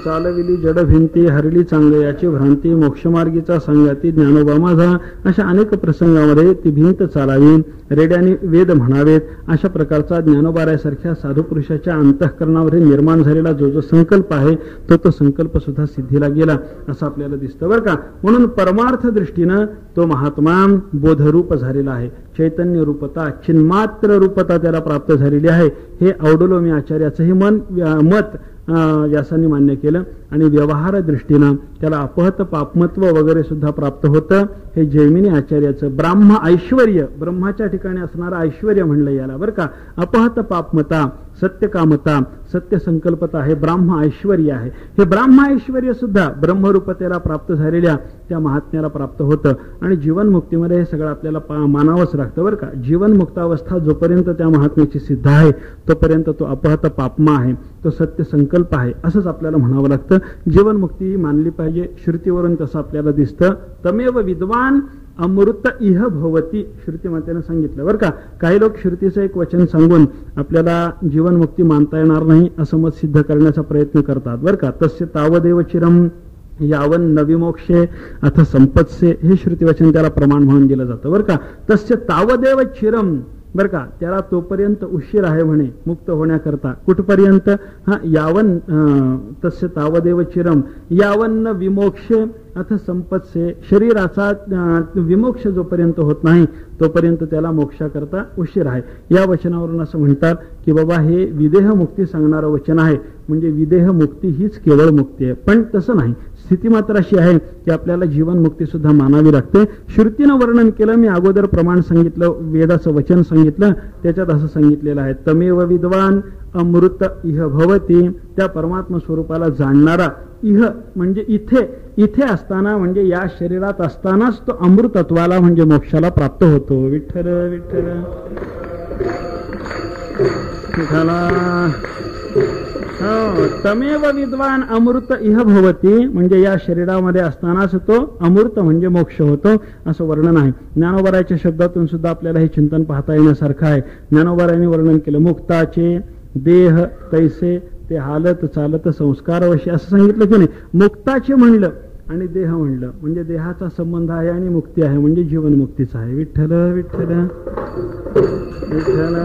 चालविली जड भिंती हरली चांगल्याची भ्रांती मोक्षमार्गीचा संगाती ज्ञानोबा माझा. अशा अनेक प्रसंगामध्ये ती भिंत चालावी, रेड्याने वेद म्हणावेत, अशा प्रकारचा ज्ञानोबारायासारख्या साधू पुरुषाच्या अंतःकरणामध्ये निर्माण झालेला जो जो संकल्प आहे तो संकल्प सुद्धा सिद्धीला गेला असं आपल्याला दिसतं बरं का. म्हणून परमार्थ दृष्टीनं तो महात्मा बोधरूप झालेला आहे. चैतन्य रूपता चिन्मात्र रूपता त्याला प्राप्त झालेली आहे. हे औडलोमी आचार्याचंही मत व्यासांनी मान्य केलं आणि व्यवहार दृष्टीनं त्याला अपहत पापमत्व वगैरे सुद्धा प्राप्त होतं. हे जैमिनी आचार्याचं ब्राह्म ऐश्वर्य, ब्रह्माच्या ठिकाणी असणारं ऐश्वर्य म्हणलं याला बरं का. अपहत पापमता, सत्यकामता, सत्य संकल्पता हे ब्राह्म ऐश्वर्य आहे. हे ब्राह्म ऐश्वर्य सुद्धा ब्रह्मरूपतेला प्राप्त झालेल्या त्या महात्म्याला प्राप्त होतं. आणि जीवनमुक्तीमध्ये हे सगळं आपल्याला मानावंच लागतं बरं का. जीवनमुक्तावस्था जोपर्यंत त्या महात्म्याची सिद्ध आहे तोपर्यंत तो अपहत पापमा आहे, तो सत्य संकल्प आहे असंच आपल्याला म्हणावं लागतं. जीवनमुक्ती मानली पाहिजे. श्रुतीवरून तसं आपल्याला दिसतं. तमेव विद्वान अमृत इह भवती श्रुतीमातेनं सांगितलं बरं का. काही लोक श्रुतीचं एक वचन सांगून आपल्याला जीवनमुक्ती मानता येणार नाही असं मत सिद्ध करण्याचा प्रयत्न करतात बरं का. तस्य तावदेव चिरम यावन नविमोक्षे अथ संपत्से हे श्रुतीवचन त्याला प्रमाण म्हणून दिलं जातं बरं का. तस्य तावदेव चिरम बरं का, त्याला तोपर्यंत उशीर आहे म्हणे मुक्त होण्याकरता. कुठपर्यंत? हा यावन तस्य तावदेव चिरम यावन विमोक्षे अथ संपत्से, शरीराचा विमोक्ष जोपर्यंत होत नाही तोपर्यंत त्याला मोक्षाकरता उशीर आहे. या वचनावरून असं म्हणतात की बाबा हे विदेह मुक्ती सांगणारं वचन आहे, म्हणजे विदेह मुक्ती हीच केवळ मुक्ती आहे. पण तसं नाही. स्थिती मात्र अशी आहे की आपल्याला जीवनमुक्ती सुद्धा मानावी लागते. श्रुतीनं वर्णन केलं, मी अगोदर प्रमाण सांगितलं, वेदाचं वचन सांगितलं, त्याच्यात असं सांगितलेलं आहे तमेव विद्वान अमृत इह भवती, त्या परमात्मा स्वरूपाला जाणणारा. इह म्हणजे इथे, इथे असताना म्हणजे या शरीरात असतानाच तो अमृतत्वाला म्हणजे मोक्षाला प्राप्त होतो. विठ्ठल विठ्ठल विठ्ठला. तमेव विद्वान अमृत इह भवती म्हणजे या शरीरामध्ये असतानाच तो अमृत म्हणजे मोक्ष होतो असं वर्णन आहे. ज्ञानोबारायाच्या शब्दातून सुद्धा आपल्याला हे चिंतन पाहता येण्यासारखं आहे. ज्ञानोबारायांनी वर्णन केलं मुक्ताचे देह तैसे ते हालत चालत संस्कारवशी असं सांगितलं की नाही. मुक्ताचे म्हणलं आणि देह म्हणलं म्हणजे देहाचा संबंध आहे आणि मुक्ती आहे म्हणजे जीवनमुक्तीचा आहे. विठ्ठल विठ्ठल विठ्ठल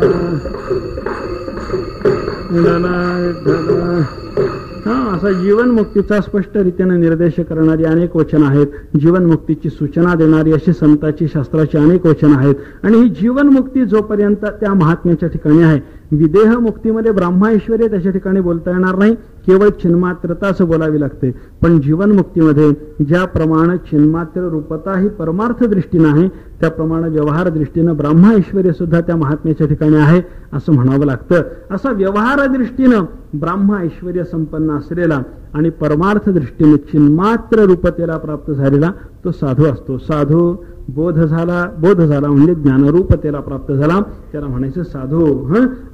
असा जीवनमुक्तीचा स्पष्ट रीतीने निर्देश करणारी अनेक वचन आहेत. जीवनमुक्तीची सूचना देणारी अशी संतांची शास्त्राची अनेक वचन आहेत. आणि ही जीवनमुक्ती जोपर्यंत त्या महात्म्याच्या ठिकाणी आहे, विदेह मुक्तीमध्ये ब्रह्मैश्वर्य त्याच्या ठिकाणी बोलता येणार नाही, केवळ चिन्मात्रताच बोलावी लागते. पण जीवनमुक्तीमध्ये ज्याप्रमाणे चिन्मात्र रूपता ही परमार्थ दृष्टीनं आहे त्याप्रमाणे व्यवहार दृष्टीनं ब्रह्मैश्वर्य सुद्धा त्या महात्म्याच्या ठिकाणी आहे असं म्हणावं लागतं. असा व्यवहार दृष्टीनं ब्रह्म ऐश्वर्य संपन्न असलेला आणि परमार्थ दृष्टीने चिन्मात्र रूपतेला प्राप्त झालेला तो साधू असतो. साधू बोध झाला म्हणजे ज्ञानरूपतेला प्राप्त झाला त्याला म्हणायचं साधू.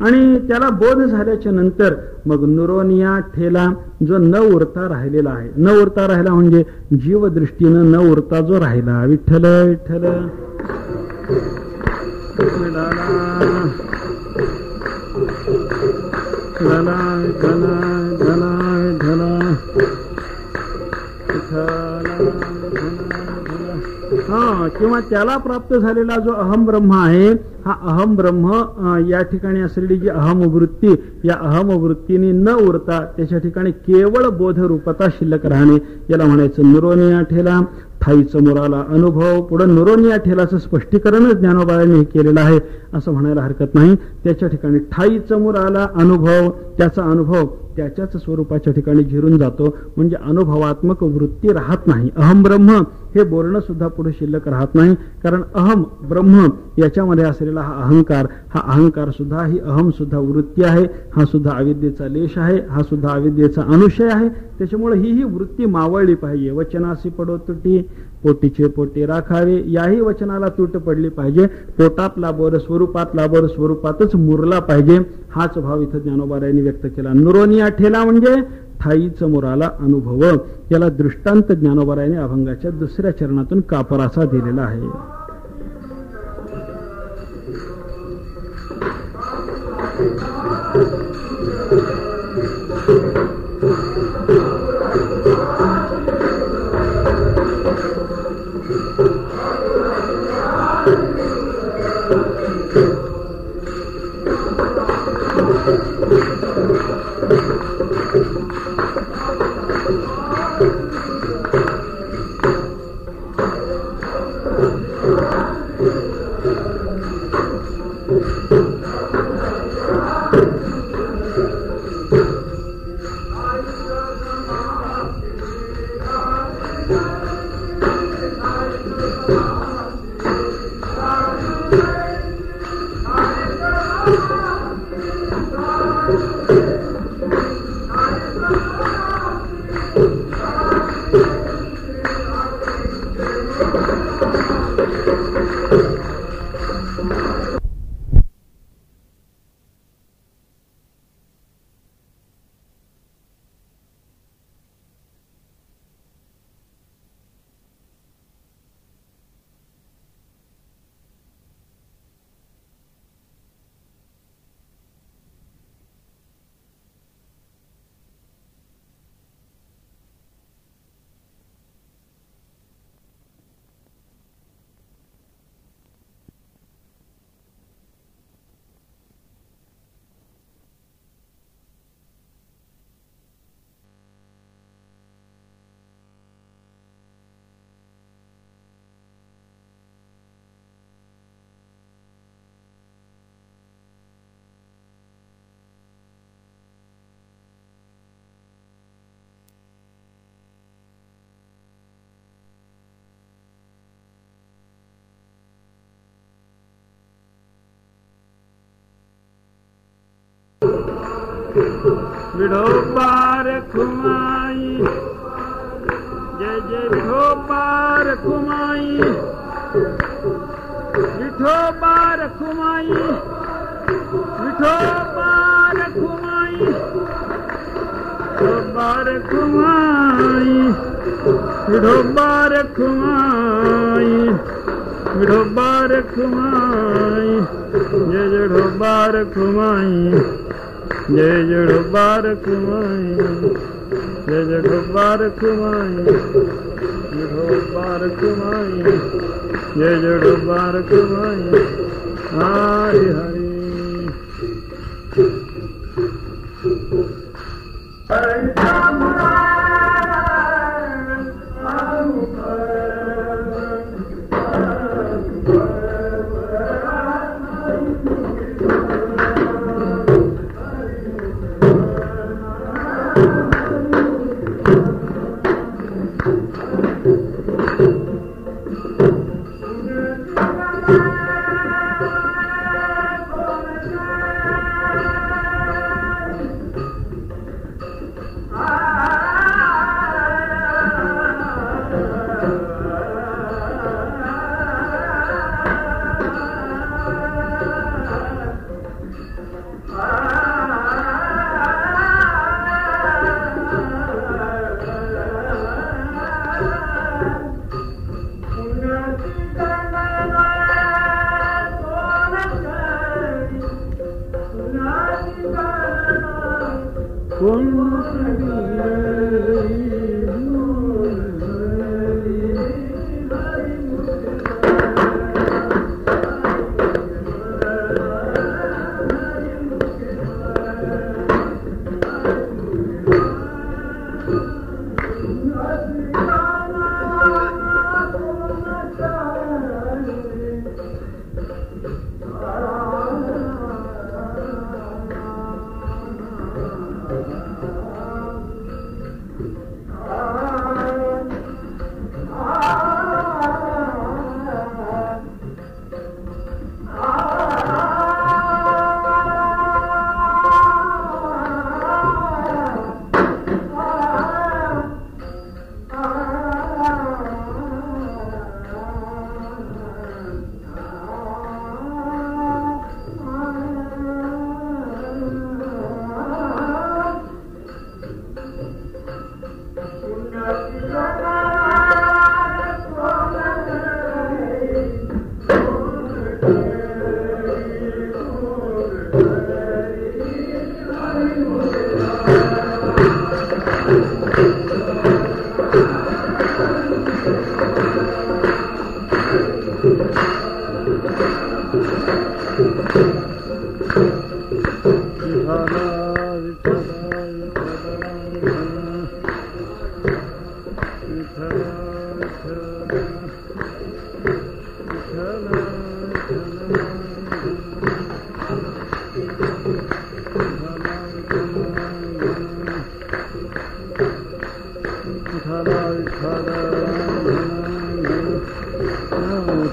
आणि त्याला बोध झाल्याच्या नंतर मग नुरोनिया ठेला जो न उरता राहिलेला आहे. न उरता राहिला म्हणजे जीवदृष्टीनं न उरता जो राहिला. विठ्ठल विठ्ठल विठ्ठल किंवा त्याला प्राप्त झालेला जो अहम ब्रह्म आहे, हा अहम ब्रह्म या ठिकाणी असलेली जी अहम वृत्ती, या अहम वृत्तीने न उरता त्याच्या ठिकाणी केवळ बोधरूपता शिल्लक राहणे, याला म्हणायचं नुरोनिया ठेला. ठाईच मुराला अनुभव. पुढे नुरोनिया ठेलाचं स्पष्टीकरणच ज्ञानोबाळांनी हे केलेलं आहे असं म्हणायला हरकत नाही. त्याच्या ठिकाणी ठाईच मुराला अनुभव, त्याचा अनुभव त्याच्याच स्वरूपाच्या ठिकाणी झिरून जातो, म्हणजे अनुभवात्मक वृत्ती राहत नाही. अहम ब्रह्म हे बोलणं सुद्धा पुढे शिल्लक राहत नाही, कारण अहम ब्रह्म याच्यामध्ये असलेला हा अहंकार सुद्धा, ही अहम सुद्धा वृत्ती आहे, हा सुद्धा अविद्येचा लेश आहे, हा सुद्धा अविद्येचा अनुशय आहे. त्याच्यामुळे ही वृत्ती मावळली पाहिजे. वचनासी पडो तुटी, पोटीचे पोटी राखावे, याही वचनाला तूट पडली पाहिजे. पोटात लाभवर, स्वरूपात लाभवर, स्वरूपातच मुरला पाहिजे. हाच भाव इथं ज्ञानोबारायांनी व्यक्त केला. नुरोनिया ठेला म्हणजे ठाईच मुराला अनुभव. याला दृष्टांत ज्ञानोबारायांनी अभंगाच्या दुसऱ्या चरणातून कापराचा दिलेला आहे. विठोबा रखुमाई, जय जय विठोबा रखुमाई, विठोबा रखुमाई, विठोबा रखुमाई, विठोबा रखुमाई, विठोबा रखुमाई, विठोबा रखुमाई, जय जय विठोबा रखुमाई, जय जय विठोबा रखुमाई, जय जय विठोबा रखुमाई, विठोबा रखुमाई, जय जय विठोबा रखुमाई. हरि हरि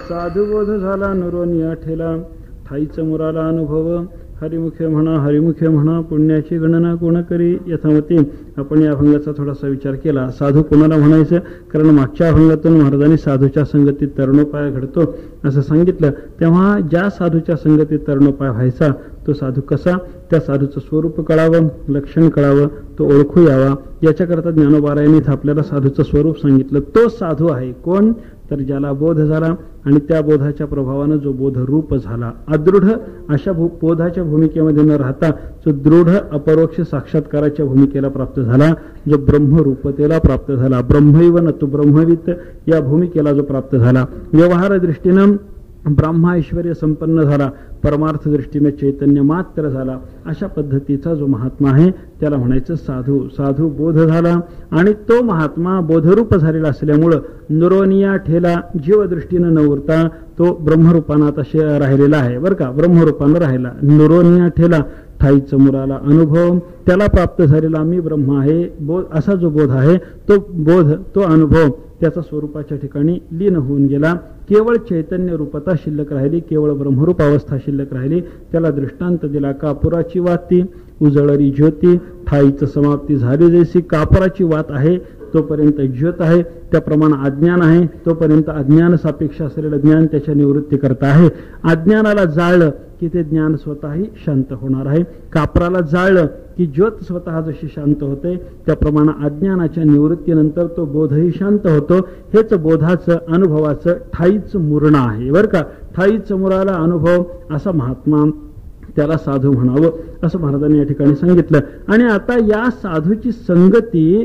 साधुबोध झाला नुरोनिया ठेला, ठाईच मुराला अनुभव, हरिमुखे म्हणा पुण्याची गणना कोण करी. यथामती आपण या अभंगाचा थोडासा विचार केला. साधू कोणाला म्हणायचं, कारण मागच्या अभंगातून महाराजांनी साधूच्या संगतीत तरुणोपाय घडतो असं सांगितलं. तेव्हा ज्या साधूच्या संगतीत तरुणोपाय व्हायचा तो साधू कसा, त्या साधूचं स्वरूप कळावं, लक्षण कळावं, तो ओळखू यावा, याच्याकरता ज्ञानोबारायांनी आपल्याला साधूचं स्वरूप सांगितलं. तो साधू आहे कोण, तर ज्याला बोध झाला आणि त्या बोधाच्या प्रभावानं जो बोधरूप झाला, अदृढ अशा बोधाच्या भूमिकेमध्ये न राहता जो दृढ अपरोक्ष साक्षात्काराच्या भूमिकेला प्राप्त झाला, जो ब्रह्मरूपतेला प्राप्त झाला, ब्रह्मैव न तु ब्रह्मवित या भूमिकेला जो प्राप्त झाला, व्यवहार दृष्टीनं ब्रह्मा ऐश्वर्य संपन्न झाला, परमार्थ दृष्टीने चैतन्य मात्र झाला, अशा पद्धतीचा जो महात्मा आहे त्याला म्हणायचं साधू. साधू बोध झाला आणि तो महात्मा बोधरूप झालेला असल्यामुळं नुरोनिया ठेला, जीवदृष्टीनं न उरता तो ब्रह्मरूपानं आता राहिलेला आहे बरं का, ब्रह्मरूपानं राहिला. नुरोनिया ठेला, ठाईच मुराला अनुभव, त्याला प्राप्त झालेला मी ब्रह्म आहे बोध असा जो बोध आहे, तो बोध तो अनुभव त्याचा स्वरूपाच्या ठिकाणी लीन होऊन गेला. केवळ चैतन्य रूपता शिल्लक राहिली, केवळ ब्रह्मरूप अवस्था शिल्लक राहिली. त्याला दृष्टांत दिला कापुराची वाती, उजळरी ज्योती, ठाईच समाप्ती झाली. जैसी कापुराची वात आहे तोपर्यंत ज्योत आहे, त्याप्रमाणे अज्ञान आहे तोपर्यंत अज्ञान सापेक्ष असलेलं ज्ञान त्याच्या निवृत्ती करता आहे. अज्ञानाला जाळलं की ते ज्ञान स्वतःही शांत होणार आहे. कापराला जाळलं की ज्योत स्वतः जशी शांत होते त्याप्रमाणे अज्ञानाच्या निवृत्तीनंतर तो बोधही शांत होतो. हेच बोधाचं अनुभवाचं ठाईच मुरण आहे बरं का. ठाईच मुराला अनुभव असा महात्मा, त्याला साधू म्हणावं असं महाराजांनी या ठिकाणी सांगितलं. आणि आता या साधूची संगती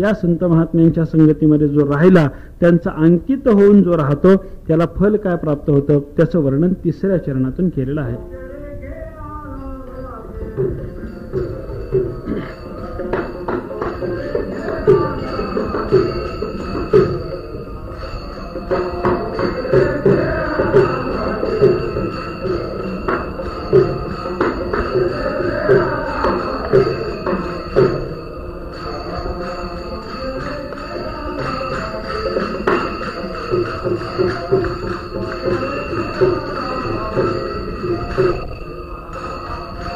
या संत महात्म्यांच्या संगतीमध्ये जो राहिला, त्यांचा अंकित होऊन जो राहतो त्याला फल काय प्राप्त होतं त्याचं वर्णन 3ऱ्या चरणातून केलेलं आहे.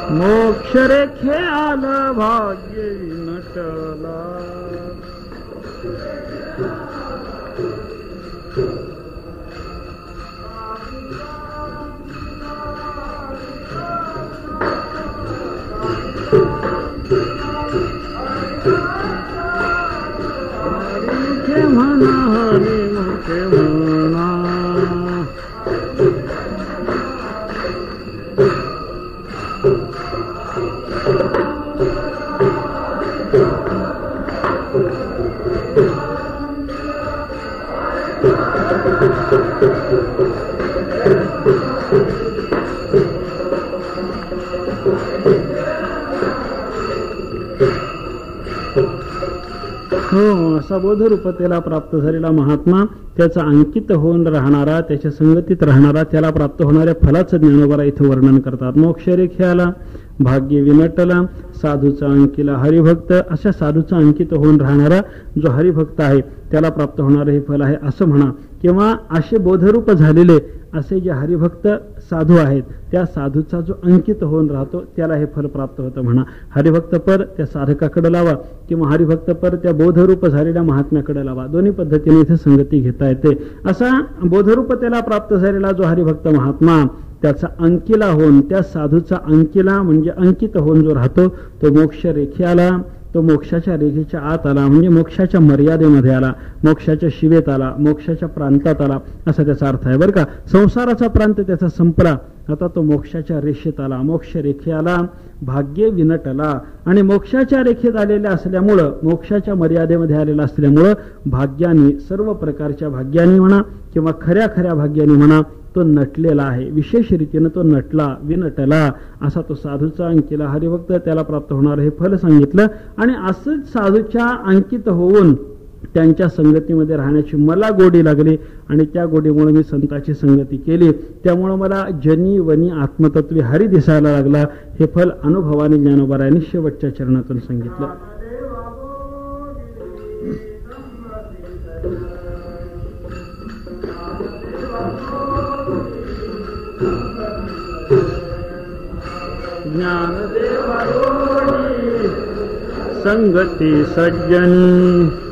मोक्ष रेखे आला भाग्य नटला, हरिमुखे म्हणा हरिमुखे म्हणा, असा बोधरूपतेला प्राप्त झालेला महात्मा, त्याचा अंकित होऊन राहणारा, त्याच्या संगतीत राहणारा, त्याला प्राप्त होणाऱ्या फलाचं ज्ञानोबा इथं वर्णन करतात. मोक्ष रेख्याला भाग्य विनटला, साधूचा अंकिला हरिभक्त, अशा साधूचा अंकित होऊन राहणारा जो हरिभक्त आहे त्याला प्राप्त होणारे हे फल आहे असं म्हणा. किंवा असे बोधरूप झालेले असे जे हरिभक्त साधू आहेत त्या साधूचा जो अंकित होऊन राहतो त्याला हे फल प्राप्त होतं म्हणा. हरिभक्त पर त्या साधकाकडे लावा किंवा हरिभक्त पर त्या बोधरूप झालेल्या महात्म्याकडे लावा, दोन्ही पद्धतीने इथे संगती घेता येते. असा बोधरूप त्याला प्राप्त झालेला जो हरिभक्त महात्मा त्याचा अंकिला होऊन, त्या साधूचा अंकिला म्हणजे अंकित होऊन जो राहतो तो मोक्ष रेखेला, तो मोक्षाच्या रेखेच्या आत आला, म्हणजे मोक्षाच्या मर्यादेमध्ये आला, मोक्षाच्या शिवेत आला, मोक्षाच्या प्रांतात आला असा त्याचा अर्थ आहे बरं का. संसाराचा प्रांत त्याचा संपला, आता तो मोक्षाच्या रेषेत आला, मोक्ष रेखेला भाग्य विनटला. आणि मोक्षाच्या रेखेत आलेल्या असल्यामुळं, मोक्षाच्या मर्यादेमध्ये आलेला असल्यामुळं भाग्याने, सर्व प्रकारच्या भाग्याने म्हणा किंवा खऱ्या खऱ्या भाग्याने म्हणा तो नटलेला आहे, विशेष रीतीनं तो नटला विनटला असा तो साधूचा अंकिला हरिभक्त त्याला प्राप्त होणार हे फल सांगितलं. आणि असंच साधूच्या अंकित होऊन त्यांच्या संगतीमध्ये राहण्याची मला गोडी लागली आणि त्या गोडीमुळे मी संताची संगती केली. त्यामुळे मला जनी वनी आत्मतत्वी हरी दिसायला लागला. हे फल अनुभवाने ज्ञानोबारायांनी शेवटच्या चरणातून सांगितलं. ज्ञानदेवा गोडी संगती सज्जनी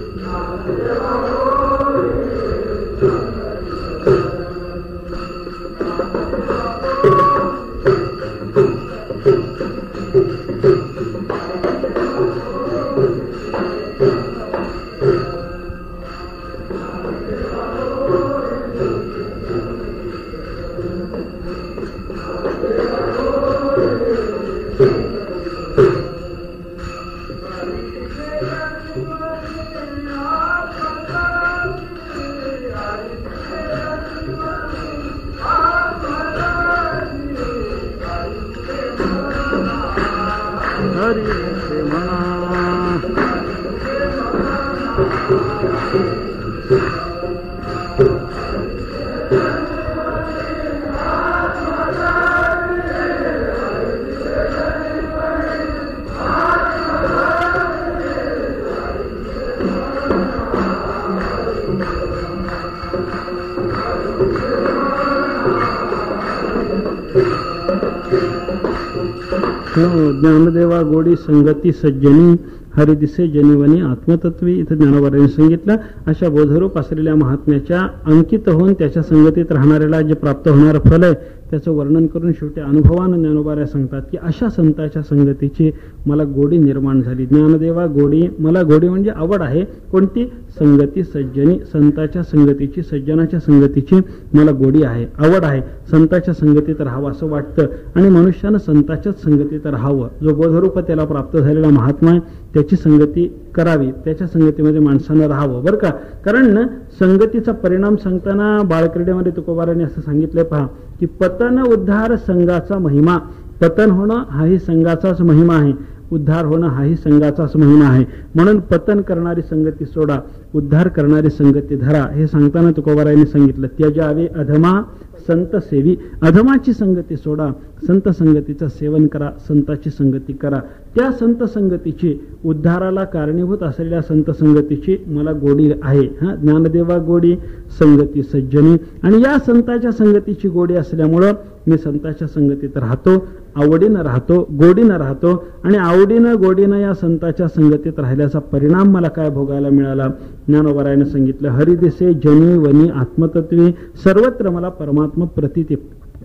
ज्ञानदेवा गोडी संगती सज्जनी हरिदिसे जनिवनी आत्मतत्वी इथं ज्ञानोबारायांनी सांगितलं. अशा बोधरूप असलेल्या महात्म्याच्या अंकित होऊन त्याच्या संगतीत राहणाऱ्याला जे प्राप्त होणारं फल आहे त्याचं वर्णन करून शेवटी अनुभवानं ज्ञानोबाराय सांगतात की अशा संताच्या संगतीची मला गोडी निर्माण झाली. ज्ञानदेवा गोडी, मला गोडी म्हणजे आवड आहे. कोणती? संगती सज्जनी, संताच्या संगतीची, सज्जनाच्या संगतीची मला गोडी आहे, आवड आहे. संताच्या संगतीत राहावं असं वाटतं आणि मनुष्यानं संताच्याच संगतीत राहावं. जो बोधरूप त्याला प्राप्त झालेला महात्मा आहे त्याची संगती करावी, त्याच्या संगतीमध्ये माणसानं राहावं बरं का. कारण संगतीचा परिणाम सांगताना बाळक्रीडेमध्ये तुकोबारांनी असं सांगितलंय पहा की पतन उद्धार संघाचा महिमा. पतन होणं हाही संघाचाच महिमा आहे, उद्धार होणं हाही संघाचाच महिमा आहे. म्हणून पतन करणारी संगती सोडा, उद्धार करणारी संगती धरा हे सांगताना तुकोबारायांनी सांगितलं. त्यजावे अधमा संत सेवी, अधमाची संगती सोडा, संत संगतीचं सेवन करा, संताची संगती करा. त्या संत संगतीची, उद्धाराला कारणीभूत असलेल्या संत संगतीची मला गोडी आहे. ज्ञानदेवा गोडी संगती सज्जनी, आणि या संताच्या संगतीची गोडी असल्यामुळं मी संताच्या संगतीत राहतो, आवडीनं राहतो, गोडीनं राहतो. आणि आवडीनं गोडीनं या संताच्या संगतीत राहिल्याचा परिणाम मला काय भोगायला मिळाला? ज्ञानोबारायाने सांगितलं, हरिदिसे जनी वनी आत्मतत्वी, सर्वत्र मला परमात्मा प्रतीती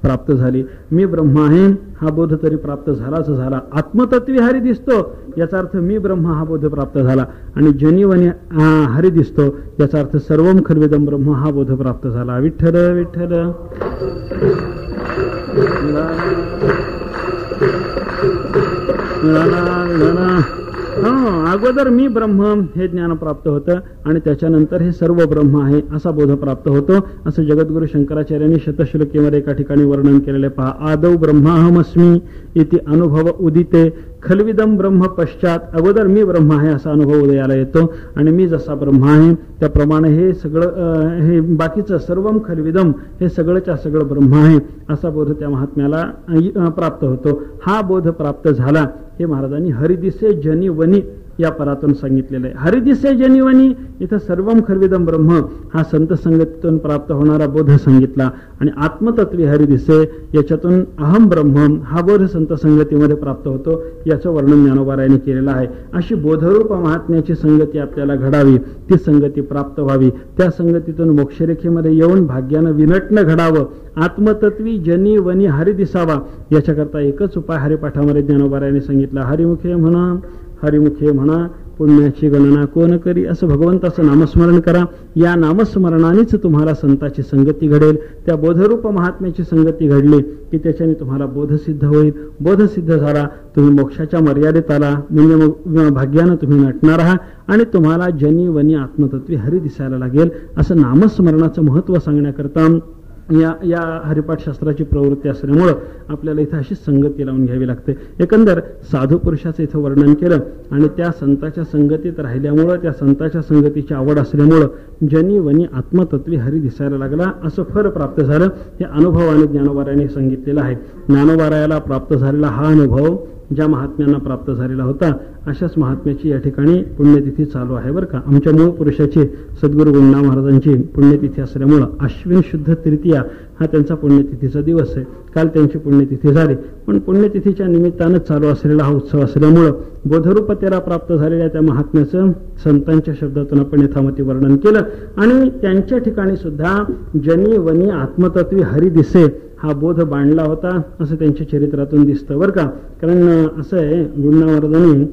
प्राप्त झाली. मी ब्रह्म आहे हा बोध तरी प्राप्त झालाच झाला. आत्मतत्वी हरी दिसतो याचा अर्थ मी ब्रह्म हा बोध प्राप्त झाला. आणि जनीवनी हरी दिसतो याचा अर्थ सर्वम खल्विदम ब्रह्म हा बोध प्राप्त झाला. विठ्ठल विठ्ठल. अगोदर मी ब्रह्म हे ज्ञान प्राप्त होतं आणि त्याच्यानंतर हे सर्व ब्रह्म आहे असा बोध प्राप्त होतो. असं जगद्गुरु शंकराचार्यांनी शतश्लोकीमध्ये एका ठिकाणी वर्णन केलेले पहा. आदौ ब्रह्माहमस्मी इति अनुभव उदिते खल्विदम ब्रह्म पश्चात. अगोदर मी ब्रह्म आहे असा अनुभव उदयाला येतो आणि मी जसा ब्रह्म आहे त्याप्रमाणे हे सगळं, हे बाकीचं सर्वम खल्विदम हे सगळंच्या सगळं ब्रह्म आहे असा बोध त्या महात्म्याला प्राप्त होतो. हा बोध प्राप्त झाला हे महाराजांनी हरिदिसे जनी वनी या परातून सांगितलेलं आहे. हरिदिसे जनी वनी इथं सर्वम खल्विदम ब्रह्म हा संत संगतीतून प्राप्त होणारा बोध सांगितला. आणि आत्मतत्वी हरिदिसे याच्यातून अहम ब्रह्म हा बोध संत संगतीमध्ये प्राप्त होतो याचं वर्णन ज्ञानोबारायांनी केलेलं आहे. अशी बोधरूप महात्म्याची संगती आपल्याला घडावी, ती संगती प्राप्त व्हावी, त्या संगतीतून मोक्षरेखेमध्ये येऊन भाग्यानं विनटणं घडावं, आत्मतत्वी जनी वनी हरी दिसावा. याच्याकरता एकच उपाय हरिपाठामध्ये ज्ञानोबारायांनी सांगितला. हरिमुखे म्हणा, हरिमुखे म्हणा, पुण्याची गणना कोण करी, असं भगवंताचं नामस्मरण करा. या नामस्मरणानेच तुम्हाला संताची संगती घडेल. त्या बोधरूप महात्म्याची संगती घडली की त्याच्याने तुम्हाला बोधसिद्ध होईल. बोधसिद्ध झाला तुम्ही मोक्षाच्या मर्यादेत आला, म्हणजे मग भाग्यानं तुम्ही नटणार आहात आणि तुम्हाला जनी वनी आत्मतत्वी हरी दिसायला लागेल. असं नामस्मरणाचं महत्व सांगण्याकरता या हरिपाठ शास्त्राची प्रवृत्ती असल्यामुळं आपल्याला इथं अशी संगती लावून घ्यावी लागते. एकंदर साधू पुरुषाचं इथं वर्णन केलं आणि त्या संताच्या संगतीत राहिल्यामुळं, त्या संताच्या संगतीची आवड असल्यामुळं जनी वनी आत्मतत्वी हरी दिसायला लागला असं फळ प्राप्त झालं. हे अनुभवाने ज्ञानोबारायाने सांगितलेलं आहे. ज्ञानोबारायाला प्राप्त झालेला हा अनुभव ज्या महात्म्यांना प्राप्त झालेला होता अशाच महात्म्याची या ठिकाणी पुण्यतिथी चालू आहे बरं का. आमच्या मूळ पुरुषाची सद्गुरू गुंडा महाराजांची पुण्यतिथी असल्यामुळं अश्विन शुद्ध तृतीया हा त्यांचा पुण्यतिथीचा दिवस आहे. काल त्यांची पुण्यतिथी झाली, पण पुण्यतिथीच्या निमित्तानं चालू असलेला हा उत्सव असल्यामुळं बोधरूपतेला प्राप्त झालेल्या त्या महात्म्याचं संतांच्या शब्दातून आपण यथामती वर्णन केलं. आणि त्यांच्या ठिकाणी सुद्धा जनी वनी आत्मतत्वी हरी दिसे हा बोध बांधला होता असं त्यांच्या चरित्रातून दिसतं बरं का. कारण असं आहे, गुंडा महाराजांनी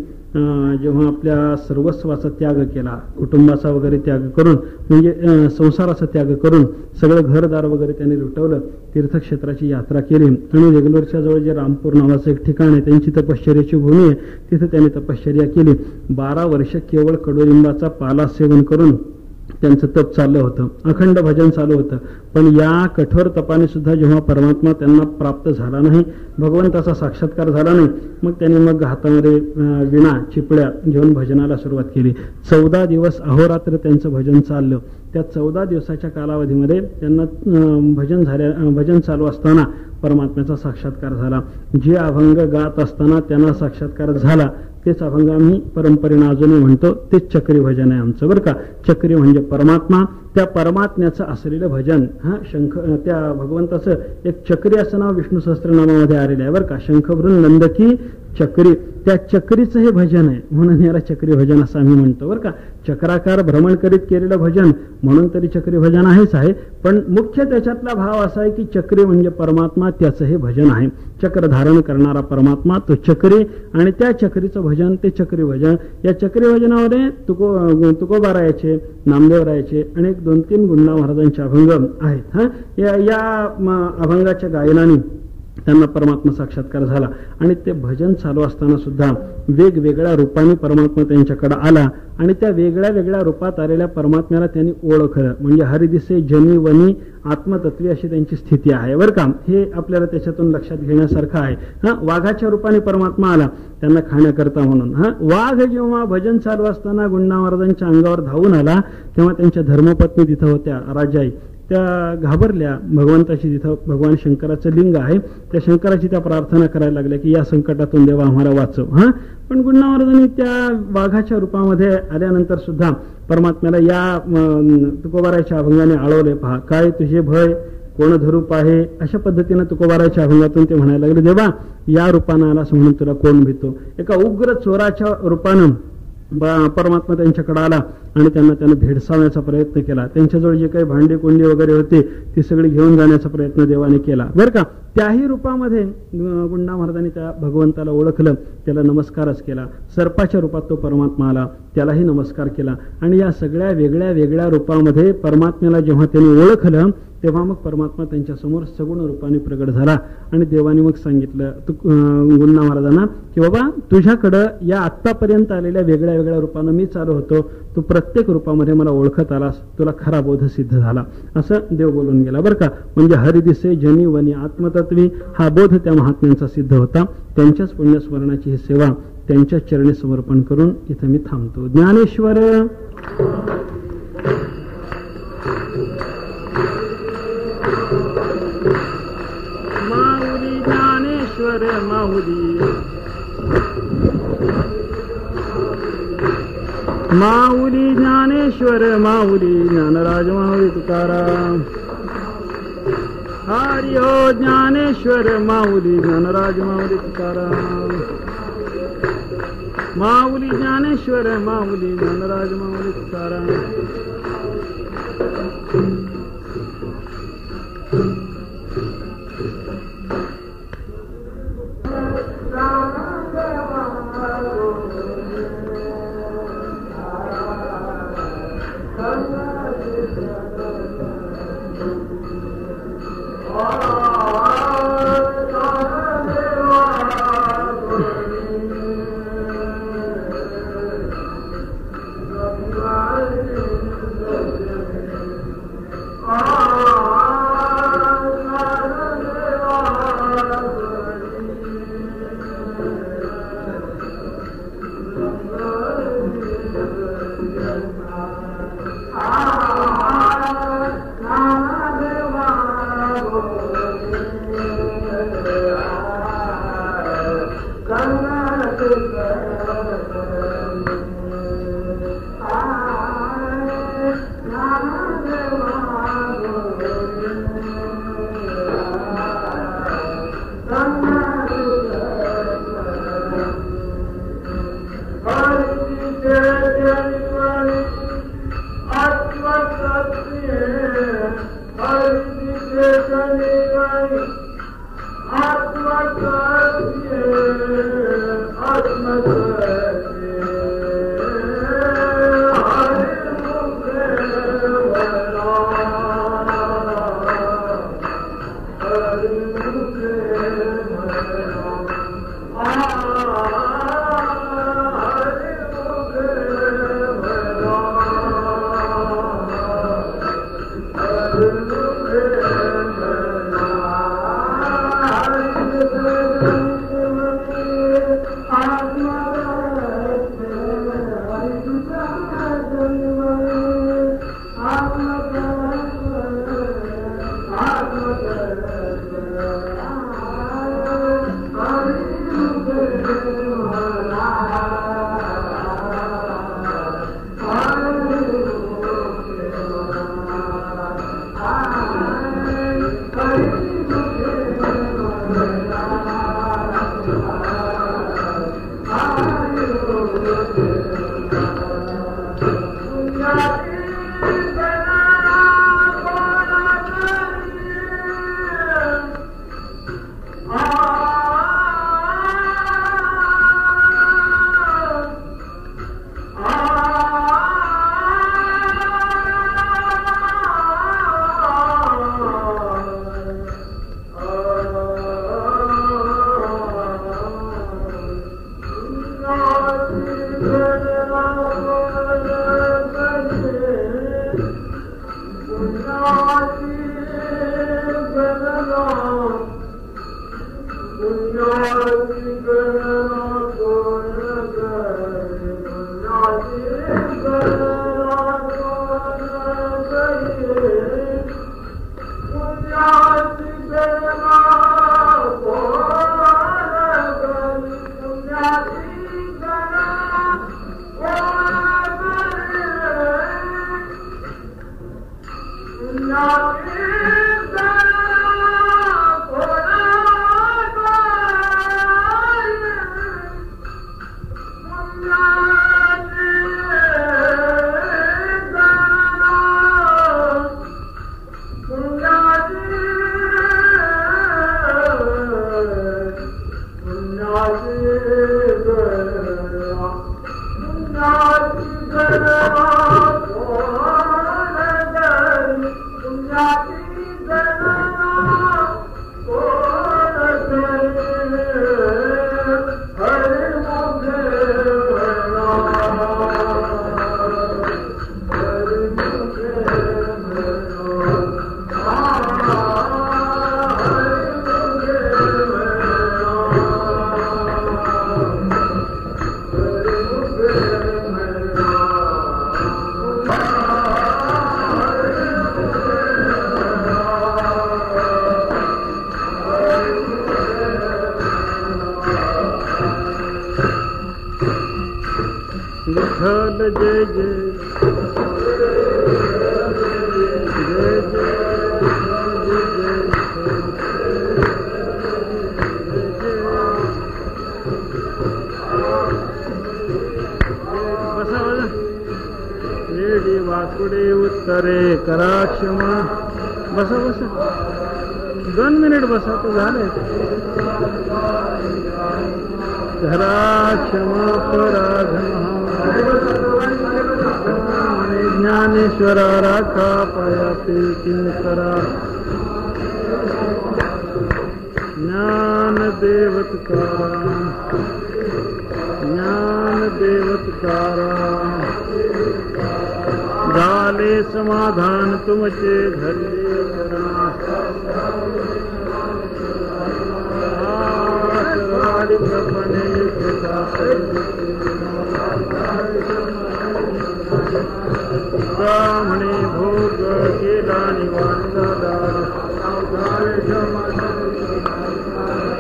जेव्हा आपल्या सर्वस्वाचा त्याग केला, कुटुंबाचा वगैरे त्याग करून, म्हणजे संसाराचा त्याग करून सगळं घरदार वगैरे त्यांनी लुटवलं, तीर्थक्षेत्राची यात्रा केली आणि वेंगलोरच्या जवळ जे रामपूर नावाचं एक ठिकाण आहे, त्यांची तपश्चर्याची भूमी आहे, तिथे त्यांनी तपश्चर्या केली. 12 वर्ष केवळ कडुलिंबाचा पाला सेवन करून त्यांचं तप चाललं होतं, अखंड भजन चालू होतं. पण या कठोर तपाने सुद्धा जेव्हा परमात्मा त्यांना प्राप्त झाला नाही, भगवंताचा साक्षात्कार झाला नाही, मग त्यांनी मग हातामध्ये विणा चिपळ्या घेऊन भजनाला सुरुवात केली. 14 दिवस अहोरात्र त्यांचं भजन चाललं. त्या 14 दिवसाच्या कालावधीमध्ये त्यांना भजन चालू असताना परमात्म्याचा साक्षात्कार झाला. जे अभंग गात असताना त्यांना साक्षात्कार झाला तेच अभंग आम्ही परंपरेनं अजूनही म्हणतो, तेच चक्री भजन आहे आमचं बरं का. चक्री म्हणजे परमात्मा, त्या परमात्म्याचं असलेलं भजन. शंख, त्या भगवंताचं एक चक्री असं नाव विष्णू सहस्त्रनामामध्ये आलेलं आहे बरं का. शंखभृन नंदकी चक्री, त्या चक्रीचं हे भजन आहे, म्हणून याला चक्री भजन असं आम्ही म्हणतो बरं का. चक्राकार भ्रमण करीत केलेलं भजन म्हणून तरी चक्री भजन आहेच आहे, पण मुख्य त्याच्यातला भाव असा आहे की चक्री म्हणजे परमात्मा, त्याचं हे भजन आहे. चक्र धारण करणारा परमात्मा तो चक्री, आणि त्या चक्रीचं भजन ते चक्री भजन. या चक्री भजनामध्ये तुकोबारायाचे, नामदेवरायाचे आणि 2-3 गुंडा महाराजांचे अभंग आहेत. या अभंगाच्या गायनाने त्यांना परमात्मा साक्षात्कार झाला. आणि ते भजन चालू असताना सुद्धा वेगवेगळ्या रूपाने परमात्मा त्यांच्याकडे आला आणि त्या वेगळ्या वेगळ्या रूपात आलेल्या परमात्म्याला त्यांनी ओळखलं. म्हणजे हरिदिसे जनी वनी आत्मतत्वी अशी त्यांची स्थिती आहे बरं का. हे आपल्याला त्याच्यातून लक्षात घेण्यासारखं आहे. वाघाच्या रूपाने परमात्मा आला त्यांना खाण्याकरता म्हणून. वाघ जेव्हा भजन चालू असताना गुंडा महाराजांच्या अंगावर धावून आला तेव्हा त्यांच्या धर्मपत्नी तिथं होत्या, राजाई, त्या घाबरल्या. भगवंताची तिथं भगवान शंकराचं लिंग आहे, त्या शंकराची त्या प्रार्थना करायला लागल्या की या संकटातून देवा आम्हाला वाचव. पण गुंडा महाराजांनी त्या वाघाच्या रूपामध्ये आल्यानंतर सुद्धा परमात्म्याला या तुकोबाराच्या अभंगाने आळवले. पहा, काय तुझे भय कोण धरूप आहे, अशा पद्धतीनं तुकोबाराच्या अभंगातून ते म्हणायला लागले, देवा या रूपानं आलास म्हणून तुला कोण भीतो. एका उग्र चोराच्या रूपानं परमात्मा त्यांच्याकडे आला आणि त्यांना भेडसावण्याचा प्रयत्न केला. त्यांच्याजवळ जे काही भांडी कोंडी वगैरे होते ती सगळी घेऊन जाण्याचा प्रयत्न देवाने केला बरं का. त्याही रूपामध्ये गुंडा महाराजांनी त्या भगवंताला ओळखलं, त्याला नमस्कारच केला. सर्पाच्या रूपात तो परमात्मा आला, त्यालाही नमस्कार केला. आणि या सगळ्या वेगळ्या वेगळ्या रूपामध्ये परमात्म्याला जेव्हा त्यांनी ओळखलं तेव्हा मग परमात्मा त्यांच्या समोर सगुण रूपाने प्रगट झाला. आणि देवाने मग सांगितलं गुंडा महाराजांना की बाबा तुझ्याकडं या आत्तापर्यंत आलेल्या वेगळ्या वेगळ्या रूपानं मी चालू होतो, तू प्रत्येक रूपामध्ये मला ओळखत आलास, तुला खरा बोध सिद्ध झाला, असं देव बोलून गेला बरं का. म्हणजे हरिदिसे जनी वनी आत्मतत्वी हा बोध त्या महात्म्यांचा सिद्ध होता. त्यांच्याच पुण्यस्मरणाची ही सेवा त्यांच्या चरणी समर्पण करून इथं मी थांबतो. ज्ञानेश्वर माऊली, ज्ञानेश्वर माऊली, माऊली ज्ञानेश्वर माऊली, ज्ञानराज माऊली तुकाराम. हरि हो ज्ञानेश्वर माऊली, ज्ञानराज माऊली तुकाराम. माऊली ज्ञानेश्वर माऊली, ज्ञानराज माऊली तुकाराम. उत्तरे करा क्षमा. बसा बसा 2 मिनिट बसा तर झालंय. करा क्षमा पराधम ज्ञानेश्वरा राखा पायाते किंकरा. ज्ञान देवतकारा झाले समाधान तुमचे धरले सर्वाडी प्रपणे म्हणे भोग केला निवांता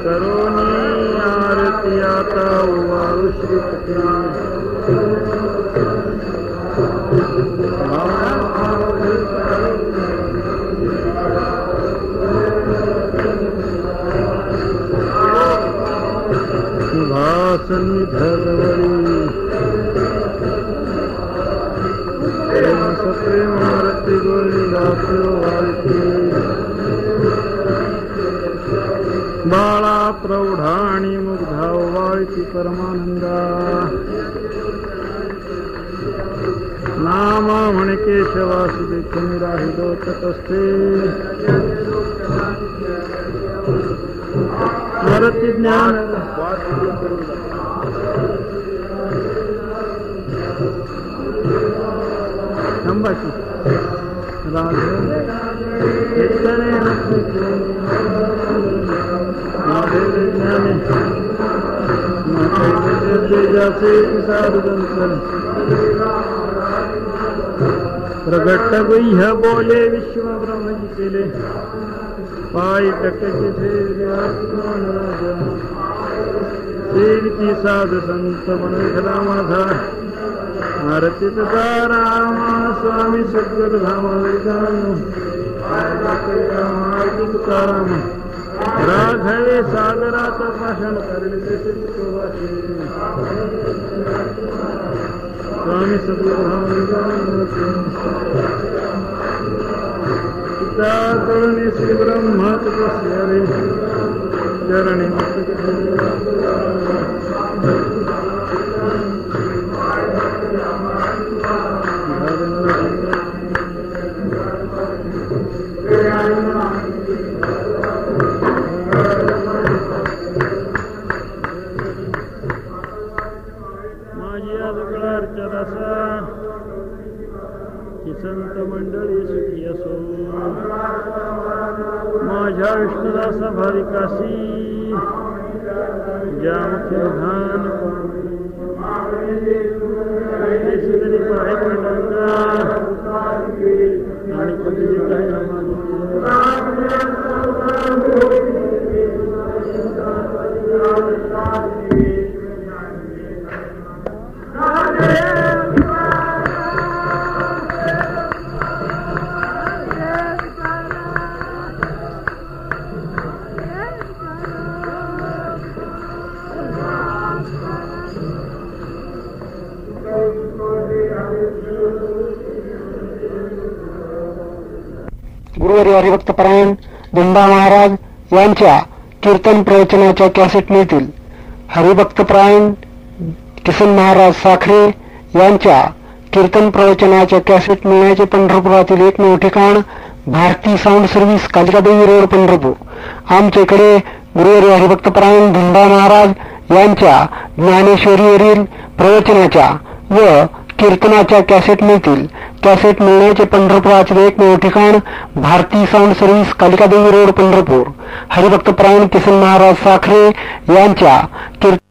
करोनी आरती आता उवारू श्री भाषण धरवरी सप्रेमारती गोरी गातो वाळती बाळा प्रौढाणी मुग्धा वाळती परमानंदा नाम म्हणे केशवासुदे तुम्ही राहिलो तटस्थे स्मरती ज्ञान संभाषी राधे ज्ञाने जासे साधुदंतर प्रगट गुह्य बोले विश्व ब्रह्मजी केले पायी टक्के सेविती साधू संत मनखला माझा आरती राम स्वामी सद्गुरु धाम तुकाराम राघवे सागरात भाषण करले स्वामी सद्गुरु धाम पिता करुणे श्री ब्रह्मा तपस्या रे चरणी संत मंडळी सुखी असो माझ्या विष्णुदासा भाविकासी ज्या मुख्य धान आणि कधी काय गुरुवारी हरिभक्तपरायण धुंडा महाराज यांच्या कीर्तन प्रवचनाच्या कॅसेट मिळतील. हरिभक्तपरायण किसन महाराज साखरे यांच्या कीर्तन प्रवचनाच्या कॅसेट मिळण्याचे पंढरपुरातील एकमेव ठिकाण Bharati sound service, Kalikadevi road, Pandharpur. आमच्याकडे गुरुवारी हरिभक्तपरायण धुंडा महाराज यांच्या ज्ञानेश्वरीवरील प्रवचनाच्या व कीर्तनाच्या कॅसेट मिळतील. कॅसेट मिळण्याचे पंढरपुरातील एकमेव ठिकाण Bharati sound service, Kalikadevi road, Pandharpur. हरिभक्तपरायण किसन महाराज साखरे यांच्या कीर्तन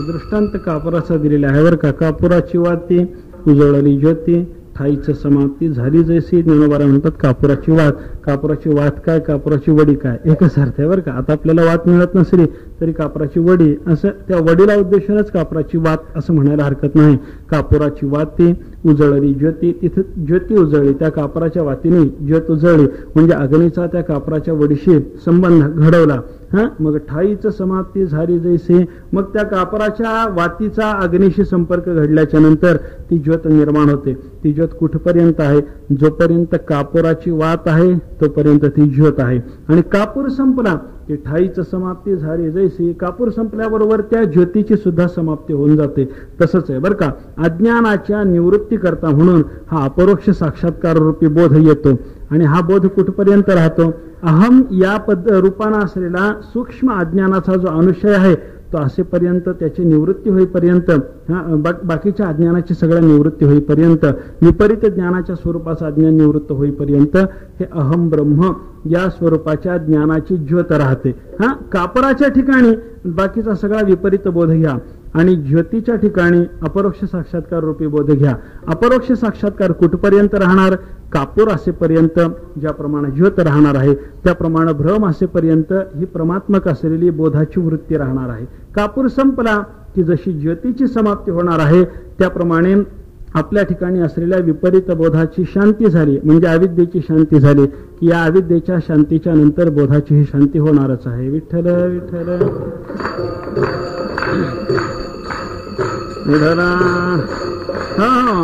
दृष्टांत कापुराचा दिलेला आहे बरं का. कापुराची वाती उजळली ज्योती ठाईचं समाप्ती झाली जैसी. ज्ञानोबारा म्हणतात कापुराची वात. कापुराची वात काय, कापुराची वडी काय, एकच अर्थ आहे बरं का. आता आपल्याला वात मिळत नसली तरी कापुराची वडी असं त्या वडीला उद्देशूनच कापुराची वात असं म्हणायला हरकत नाही. कापुराची वाती उजळली ज्योती, तिथे ज्योती उजळली, त्या कापुराच्या वातीने ज्योत उजळली म्हणजे अग्नीचा त्या कापुराच्या वडीशी संबंध घडवला. मग ठाईचं समाप्ती झाली जैसे, मग त्या कापुराच्या वातीचा अग्नीशी संपर्क घडल्याच्या नंतर ती ज्योत निर्माण होते. ती ज्योत कुठपर्यंत आहे, जोपर्यंत कापुराची वात आहे तोपर्यंत ती ज्योत आहे. आणि कापूर संपला की ठाईचं समाप्ती झाली जैसी, कापूर संपल्याबरोबर त्या ज्योतीची सुद्धा समाप्ती होऊन जाते. तसंच आहे बरं का. अज्ञानाच्या निवृत्ती करता म्हणून हा अपरोक्ष साक्षात्कार रूपी बोध येतो. आणि हा बोध कुठपर्यंत राहतो, अहम या रूपाने असलेला सूक्ष्म अज्ञानाचा जो अनुशय आहे तो असेपर्यंत, त्याची निवृत्ती होईपर्यंत, बाकीच्या अज्ञानाची सगळ्या निवृत्ती होईपर्यंत, विपरीत ज्ञानाच्या स्वरूपाचं अज्ञान निवृत्त होईपर्यंत हे अहम ब्रह्म या स्वरूपाच्या ज्ञानाची ज्योत राहते. कापराच्या ठिकाणी बाकीचा सगळा विपरीत बोध घ्या आणि ज्योतीच्या ठिकाणी अपरोक्ष साक्षात्कार रूपी बोध घ्या. अपरोक्ष साक्षात्कार कुठपर्यंत राहणार, कापूर असेपर्यंत ज्याप्रमाणे ज्योत राहणार आहे त्याप्रमाणे भ्रम असेपर्यंत ही परमात्मक असलेली बोधाची वृत्ती राहणार आहे. कापूर संपला की जशी ज्योतीची समाप्ती होणार आहे त्याप्रमाणे आपल्या ठिकाणी असलेल्या विपरीत बोधाची शांती झाली म्हणजे अविद्येची शांती झाली की या अविद्येच्या शांतीच्या नंतर बोधाची ही शांती होणारच आहे. विठ्ठल विठ्ठल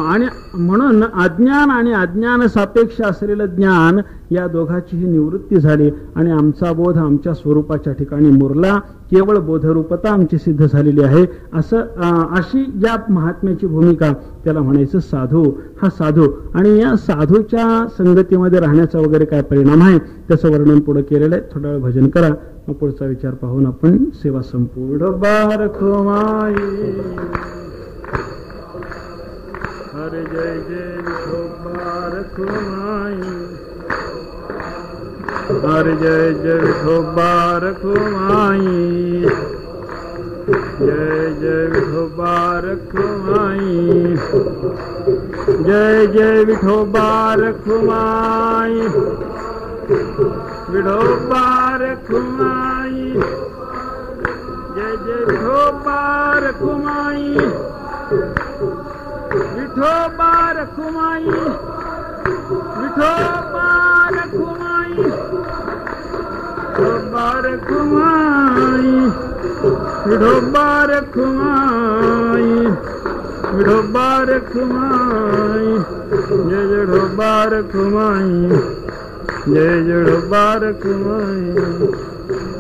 आणि म्हणून अज्ञान आणि अज्ञान सापेक्ष असलेलं ज्ञान या दोघाची ही निवृत्ती झाली आणि आमचा बोध आमच्या स्वरूपाच्या ठिकाणी मुरला. केवळ बोधरूपता आमची सिद्ध झालेली आहे. अशी या महात्म्याची भूमिका त्याला म्हणायचं साधू. हा साधू आणि या साधूच्या संगतीमध्ये राहण्याचा वगैरे काय परिणाम आहे त्याचं वर्णन पुढे केलेलं आहे. थोडा वेळ भजन करा, मग पुढचा विचार पाहून आपण सेवा संपू. डोबार खोमाई हरे जय जय विठोबार खुमाई, हरे जय जय विठोबार खुमाई, जय जय विठोबार खुमाई, जय जय विठोबार खुमाई, विठोबार खुमाई, जय जय विठोबार खुमाई, विठोबार खुमाई, विठोबार खुमाई, विठोबार खुमाई, विठोबार खुमाई, विठोबार खुमाई, जय जय विठोबार खुमाई, जय जय विठोबार खुमाई,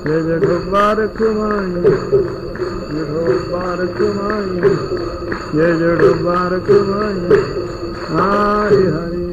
जय जय विठोबार खुमाई, विठोबार खुमाई, जय जय विठोबार खुमाई. हरि हरि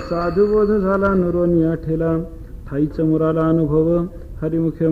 साधुबोध झाला नुरोनिया ठेला, ठाईच मुराला अनुभव. हरिमुखे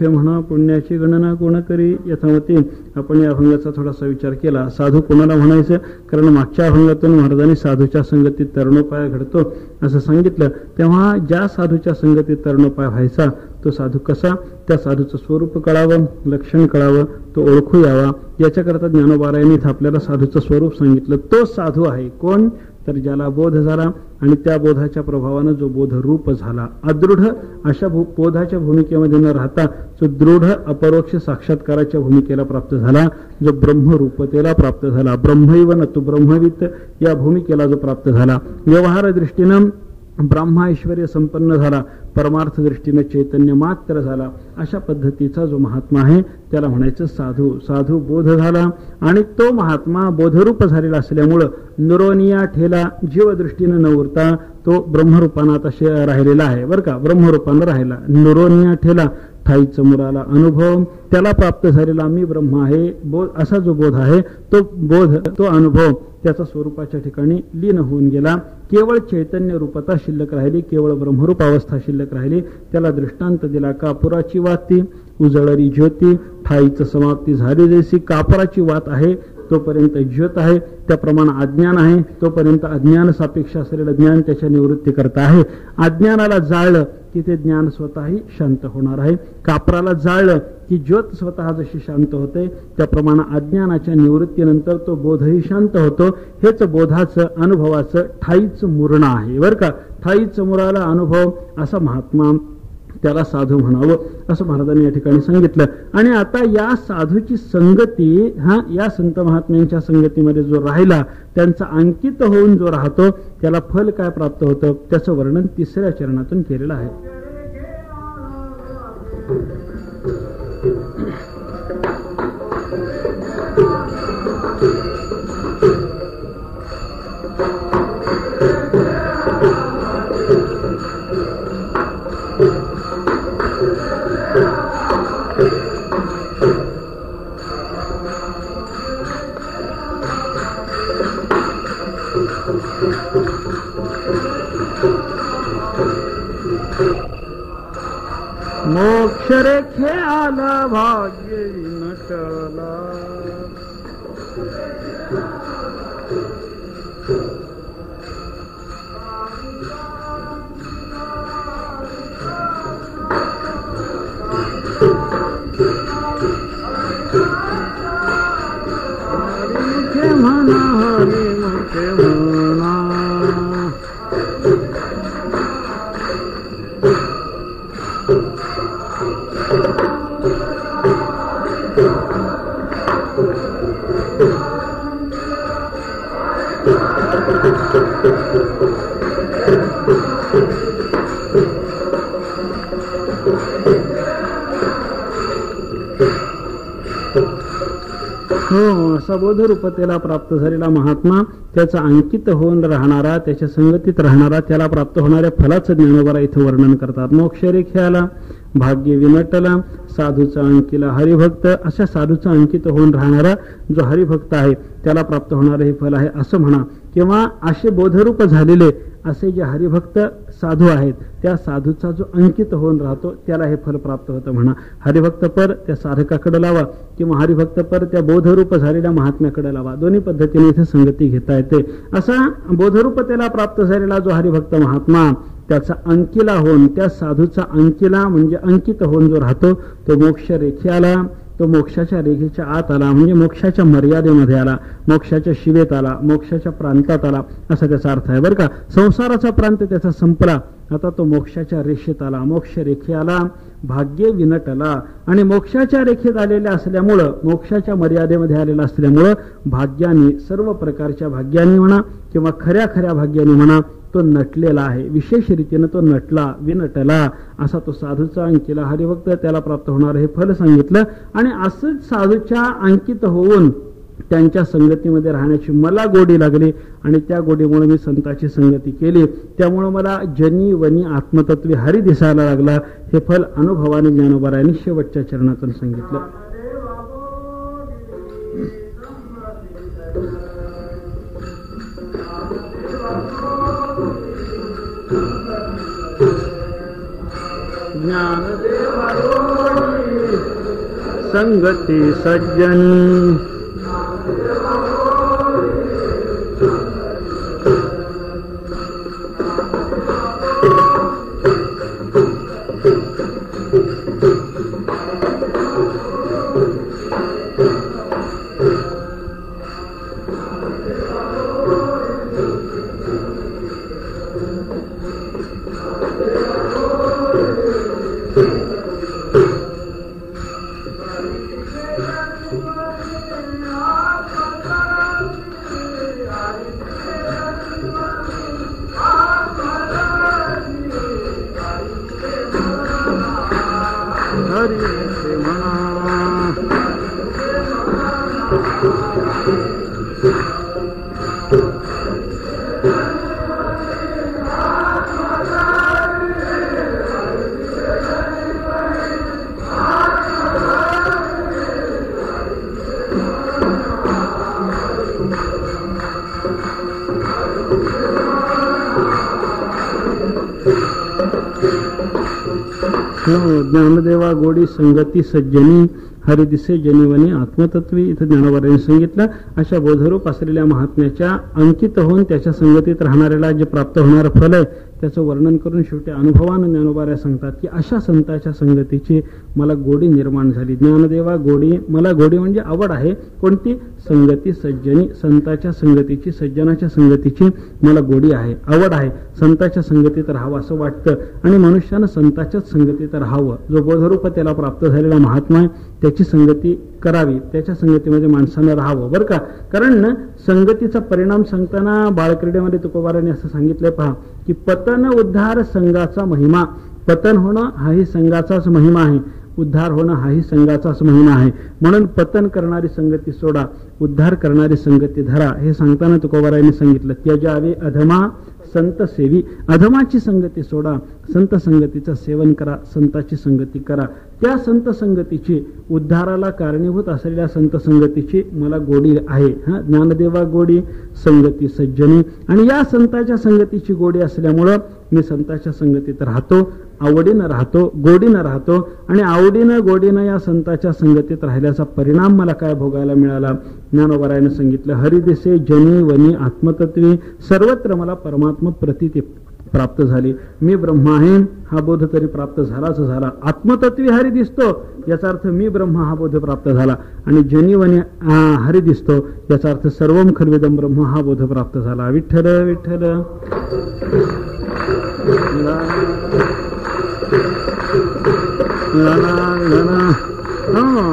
म्हणा पुण्याची गणना कोण करी. यथामती आपण या अभंगाचा थोडासा विचार केला. साधू कोणाला म्हणायचं, कारण मागच्या अभंगातून महाराजांनी साधूच्या संगतीत तरुणोपाय घडतो असं सांगितलं. तेव्हा ज्या साधूच्या संगतीत तरुणोपाय व्हायचा तो साधू कसा, त्या साधूचं स्वरूप कळावं, लक्षण कळावं, तो ओळखू यावा, याच्याकरता ज्ञानोबारायांनी इथं आपल्याला साधूचं स्वरूप सांगितलं. तो साधू आहे कोण, तर ज्याला बोध झाला आणि त्या बोधाच्या प्रभावानं जो बोधरूप झाला, अदृढ अशा बोधाच्या भूमिकेमध्ये न राहता जो दृढ अपरोक्ष साक्षात्काराच्या भूमिकेला प्राप्त झाला, जो ब्रह्मरूपतेला प्राप्त झाला, ब्रह्मैव न तु ब्रह्मवित या भूमिकेला जो प्राप्त झाला, व्यवहार दृष्टीनं ब्रह्मा ऐश्वर्य संपन्न झाला, परमार्थ दृष्टीने चैतन्य मात्र झाला, अशा पद्धतीचा जो महात्मा आहे त्याला म्हणायचं साधू. साधू बोध झाला आणि तो महात्मा बोधरूप झालेला असल्यामुळं नुरोनिया ठेला, जीवदृष्टीनं न उरता तो ब्रह्मरूपानं आता राहिलेला आहे बरं का, ब्रह्मरूपानं राहिला. नुरोनिया ठेला, ठाईच मुराला अनुभव, त्याला प्राप्त झालेला मी ब्रह्म आहे असा जो बोध आहे, तो बोध तो अनुभव त्याचा स्वरूपाच्या ठिकाणी लीन होऊन गेला. केवळ चैतन्य रूपता शिल्लक राहिली, केवळ ब्रह्मरूप अवस्था शिल्लक राहिली. त्याला दृष्टांत दिला, कापुराची वाती उजळरी ज्योती, ठाईच समाप्ती झाली जैसी. कापुराची वात आहे तोपर्यंत ज्योत आहे, त्याप्रमाणे अज्ञान आहे तोपर्यंत अज्ञान सापेक्ष असलेलं ज्ञान त्याच्या निवृत्ती करता आहे. अज्ञानाला जाळलं की ते ज्ञान स्वतःही शांत होणार आहे. कापराला जाळलं की ज्योत स्वतः जशी शांत होते त्याप्रमाणे अज्ञानाच्या निवृत्तीनंतर तो बोधही शांत होतो. हेच बोधाचं अनुभवाचं ठाईच मुरणं आहे बरं का. ठाईच मुराला अनुभव असा महात्मा, त्याला साधू म्हणावं असं महाराजांनी या ठिकाणी सांगितलं. आणि आता या साधूची संगती या संत महात्म्यांच्या संगतीमध्ये जो राहिला, त्यांचा अंकित होऊन जो राहतो त्याला फल काय प्राप्त होतं त्याचं वर्णन 3ऱ्या चरणातून केलेलं आहे. मोक्ष रेखे आला भाग्य नटला, हरिमुखे म्हणा हरिमुखे म्हणा. असा बोधरूपतेला प्राप्त झालेला महात्मा, त्याचा अंकित होऊन राहणारा, त्याच्या संगतीत राहणारा, त्याला प्राप्त होणाऱ्या फलाचं ज्ञानोबा इथं वर्णन करतात. मोक्ष रेख्याला भाग्य विनटला, साधूचा अंकिला हरिभक्त. अशा साधूचा अंकित होऊन राहणारा जो हरिभक्त आहे त्याला प्राप्त होणारे हे फल आहे असं म्हणा. किंवा असे बोधरूप झालेले असे जे हरिभक्त साधू आहेत त्या साधूचा जो अंकित होऊन राहतो त्याला हे फल प्राप्त होतं म्हणा. हरिभक्त पर त्या साधकाकडे लावा किंवा हरिभक्त पर त्या बोधरूप झालेल्या महात्म्याकडे लावा, दोन्ही पद्धतीने इथे संगती घेता येते. असा बोधरूपतेला प्राप्त झालेला जो हरिभक्त महात्मा त्याचा अंकिला होऊन, त्या साधूचा अंकिला म्हणजे अंकित होऊन जो राहतो तो मोक्ष रेखेला, तो मोक्षाच्या रेखेच्या आत आला, म्हणजे मोक्षाच्या मर्यादेमध्ये आला, मोक्षाच्या शिवेत आला, मोक्षाच्या प्रांतात आला असा त्याचा अर्थ आहे बरं का. संसाराचा प्रांत त्याचा संपला, आता तो मोक्षाच्या रेषेत आला, मोक्ष रेखे आला, भाग्य विनटला. आणि मोक्षाच्या रेखेत आलेल्या असल्यामुळं, मोक्षाच्या मर्यादेमध्ये आलेला असल्यामुळं भाग्याने, सर्व प्रकारच्या भाग्याने म्हणा किंवा खऱ्या खऱ्या भाग्याने म्हणा, तो नटलेला आहे. विशेष रीतीने तो नटला, विनटला असा तो साधूचा अंकिला हरिभक्त, त्याला प्राप्त होणार हे फल सांगितलं. आणि असंच साधूच्या अंकित होऊन त्यांच्या संगतीमध्ये राहण्याची मला गोडी लागली आणि त्या गोडीमुळे मी संताची संगती केली. त्यामुळे मला जनी वनी आत्मतत्वे हरी दिसायला लागला. हे फल अनुभवाने ज्ञानोबारायांनी शेवटच्या चरणातून सांगितलं. ज्ञानदेवा संगती सज्जनी ज्ञानदेवा गोडी संगती सज्जनी हरिदिसे जनीवनी आत्मतत्वी. इथं ज्ञानोबारांनी सांगितलं अशा बोधरूप असलेल्या महात्म्याच्या अंकित होऊन त्याच्या संगतीत राहणाऱ्याला जे प्राप्त होणारं फल आहे त्याचं वर्णन करून शेवटी अनुभवानं ज्ञानोबाराय सांगतात की अशा संतांच्या संगतीची मला गोडी निर्माण झाली. ज्ञानदेवा गोडी, मला गोडी म्हणजे आवड आहे. कोणती? संगती सज्जनी, संतांच्या संगतीची, सज्जनाच्या संगतीची मला गोडी आहे, आवड आहे. संतांच्या संगतीत राहावं असं वाटतं आणि मनुष्यानं संतांच्याच संगतीत राहावं. जो बोधरूप त्याला प्राप्त झालेला महात्मा आहे त्याची संगती करावी, त्याच्या संगतीमध्ये माणसानं राहावं बरं का. कारण संगतीचा परिणाम सांगताना बाळक्रीडेमध्ये तुकोबारांनी असं सांगितलंय पहा की पतन उद्धार संघाचा महिमा. पतन होणं हाही संघाचाच महिमा आहे, उद्धार होणं हाही संघाचाच महिमा आहे. म्हणून पतन करणारी संगती सोडा, उद्धार करणारी संगती धरा. हे सांगताना तुकोबारांनी सांगितलं त्यजावे अधमा संत सेवी. अधमाची संगती सोडा, संत संगतीचं सेवन करा, संताची संगती करा. त्या संत संगतीची, उद्धाराला कारणीभूत असलेल्या संत संगतीची मला गोडी आहे. ज्ञानदेवा गोडी संगती सज्जनी. आणि या संतांच्या संगतीची गोडी असल्यामुळं मी संतांच्या संगतीत राहतो, आवडीनं राहतो, गोडीनं राहतो. आणि आवडीनं गोडीनं या संतांच्या संगतीत राहिल्याचा परिणाम मला काय भोगायला मिळाला? ज्ञानोबारायनं सांगितलं हरिदिसे जनी वनी आत्मतत्वी. सर्वत्र मला परमात्मा प्रतीती प्राप्त झाली. मी ब्रह्म आहे हा बोध तरी प्राप्त झालाच झाला. आत्मतत्वी हरी दिसतो याचा अर्थ मी ब्रह्म हा बोध प्राप्त झाला. आणि जनीवनी हरी दिसतो याचा अर्थ सर्वम खल्विदम ब्रह्म हा बोध प्राप्त झाला. विठ्ठल विठ्ठल.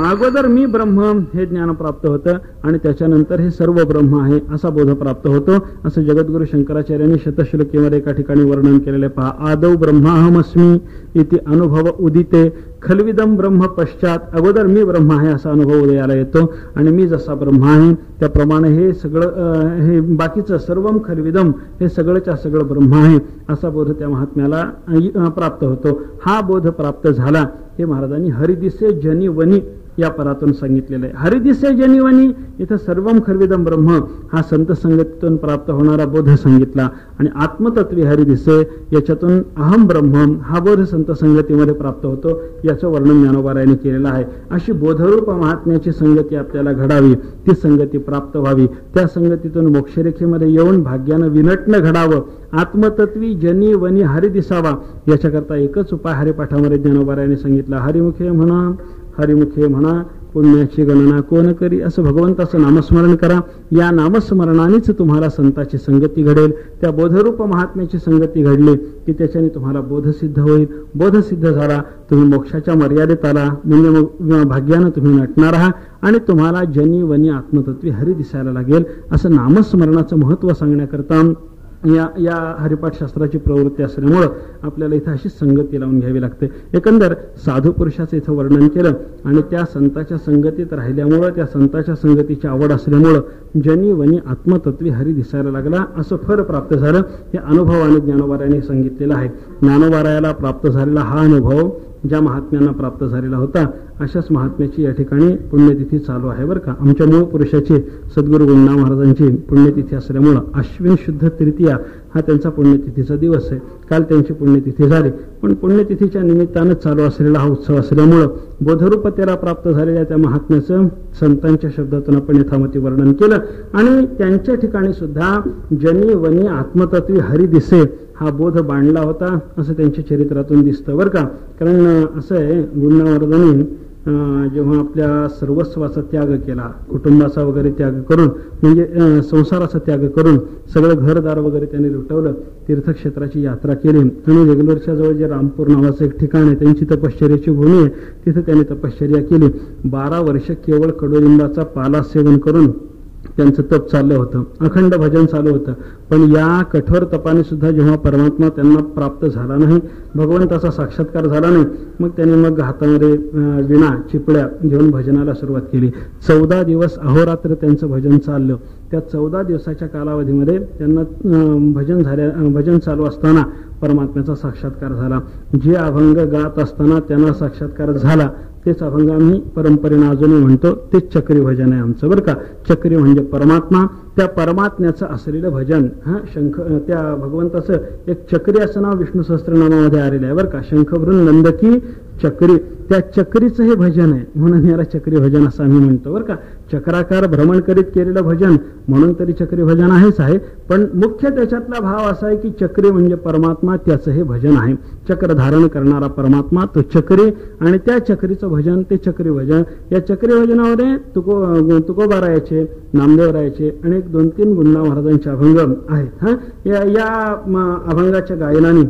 अगोदर मी ब्रह्म हे ज्ञान प्राप्त होतं आणि त्याच्यानंतर हे सर्व ब्रह्म आहे असा बोध प्राप्त होतो. असं जगद्गुरु शंकराचार्यांनी शतश्लोकीमध्ये एका ठिकाणी वर्णन केलेले पहा. आदौ ब्रह्माहमस्मी इति अनुभव उदिते खल्विदम ब्रह्म पश्चात. अगोदर मी ब्रह्म आहे असा अनुभव उदयाला येतो आणि मी जसा ब्रह्म आहे त्याप्रमाणे हे सगळं, हे बाकीचं सर्वम खल्विदम हे सगळंच्या सगळं ब्रह्म आहे असा बोध त्या महात्म्याला प्राप्त होतो. हा बोध प्राप्त झाला हे महाराजांनी हरिदिसे जनी वनी या परातून सांगितलेलं आहे. हरिदिसे जनी वनी इथं सर्वम खल्विदम ब्रह्म हा संत संगतीतून प्राप्त होणारा बोध सांगितला. आणि आत्मतत्वी हरिदिसे याच्यातून अहम ब्रह्म हा बोध संत संगतीमध्ये प्राप्त होतो याचं वर्णन ज्ञानोबारायांनी केलेलं आहे. अशी बोधरूप महात्म्याची संगती आपल्याला घडावी, ती संगती प्राप्त व्हावी, त्या संगतीतून मोक्षरेखेमध्ये येऊन भाग्यानं विनटणं घडावं, आत्मतत्वी जनी वनी हरी दिसावा. याच्याकरता एकच उपाय हरिपाठामध्ये ज्ञानोबारायांनी सांगितला. हरिमुखे म्हणा, हरिमुखे म्हणा पुण्याची गणना कोण करी. असं भगवंताचं नामस्मरण करा. या नामस्मरणानेच तुम्हाला संताची संगती घडेल. त्या बोधरूप महात्म्याची संगती घडली की त्याच्याने तुम्हाला बोधसिद्ध होईल. बोधसिद्ध झाला तुम्ही मोक्षाच्या मर्यादेत आला म्हणजे मग भाग्यानं तुम्ही नटणार आहात आणि तुम्हाला जनी वनी आत्मतत्वी हरी दिसायला लागेल. असं नामस्मरणाचं महत्व सांगण्याकरता या हरिपाठ शास्त्राची प्रवृत्ती असल्यामुळं आपल्याला इथं अशी संगती लावून घ्यावी लागते. एकंदर साधू पुरुषाचं इथं वर्णन केलं आणि त्या संताच्या संगतीत राहिल्यामुळं, त्या संताच्या संगतीची आवड असल्यामुळं जनी वनी आत्मतत्वी हरी दिसायला लागला, असं फळ प्राप्त झालं. हे अनुभवाने ज्ञानोबारायाने सांगितलेलं आहे. ज्ञानोबारायाला प्राप्त झालेला हा अनुभव ज्या महात्म्यांना प्राप्त झालेला होता, अशाच महात्म्याची या ठिकाणी पुण्यतिथी चालू आहे बरं का. आमच्या मूळ पुरुषाची सद्गुरू गुंडा महाराजांची पुण्यतिथी असल्यामुळं अश्विन शुद्ध तृतीया हा त्यांचा पुण्यतिथीचा दिवस आहे. काल त्यांची पुण्यतिथी झाली, पण पुण्यतिथीच्या निमित्तानं चालू असलेला हा उत्सव असल्यामुळं बोधरूप त्याला प्राप्त झालेल्या त्या महात्म्याचं संतांच्या शब्दातून आपण यथामती वर्णन केलं. आणि त्यांच्या ठिकाणी सुद्धा जनी वनी आत्मतत्वी हरी दिसे हा बोध बांधला होता, असं त्यांच्या चरित्रातून दिसतं बरं का. कारण असं आहे, गुंडा महाराजांनी जेव्हा आपल्या सर्वस्वाचा त्याग केला, कुटुंबाचा वगैरे त्याग करून, म्हणजे संसाराचा त्याग करून सगळं घरदार वगैरे त्यांनी लुटवलं, तीर्थक्षेत्राची यात्रा केली आणि रेग्युलरच्या जवळ जे रामपूर नावाचं एक ठिकाण आहे, त्यांची तपश्चर्याची भूमी आहे, तिथं त्यांनी तपश्चर्या केली. 12 वर्ष केवळ कडुलिंबाचा पाला सेवन करून त्यांचं तप चाललं होतं, अखंड भजन चालू होतं. पण या कठोर तपाने सुद्धा जेव्हा परमात्मा त्यांना प्राप्त झाला नाही, भगवंताचा साक्षात्कार झाला नाही, मग त्यांनी मग हातामध्ये विणा चिपळ्या घेऊन भजनाला सुरुवात केली. 14 दिवस अहोरात्र त्यांचं भजन चाललं. त्या 14 दिवसाच्या कालावधीमध्ये त्यांना भजन चालू असताना परमात्म्याचा साक्षात्कार झाला. जे अभंग गात असताना त्यांना साक्षात्कार झाला तेच अभंग आम्ही परंपरेनं अजूनही म्हणतो, तेच चक्री भजन आहे आमचं बरं का. चक्री म्हणजे परमात्मा, त्या परमात्म्याचं असलेलं भजन. शंख, त्या भगवंताचं एक चक्री असं नाव विष्णू सहस्त्रनामामध्ये आलेलं आहे बरं का. शंखभरून नंदकी चक्री, त्या चक्रीचं हे भजन आहे, म्हणून याला चक्री भजन असं आम्ही म्हणतो बरं का. चक्राकार भ्रमण करीत केलेलं भजन म्हणून तरी चक्री भजन आहेच आहे, पण मुख्य त्याच्यातला भाव असा आहे की चक्री म्हणजे परमात्मा, त्याचं हे भजन आहे. चक्र धारण करणारा परमात्मा तो चक्री, आणि त्या चक्रीचं भजन ते चक्री भजन. या चक्री भजनामध्ये तुकोबारायाचे, नामदेवरायाचे आणि 2-3 गुंडा महाराजांचे अभंग आहेत. या अभंगाच्या गायनाने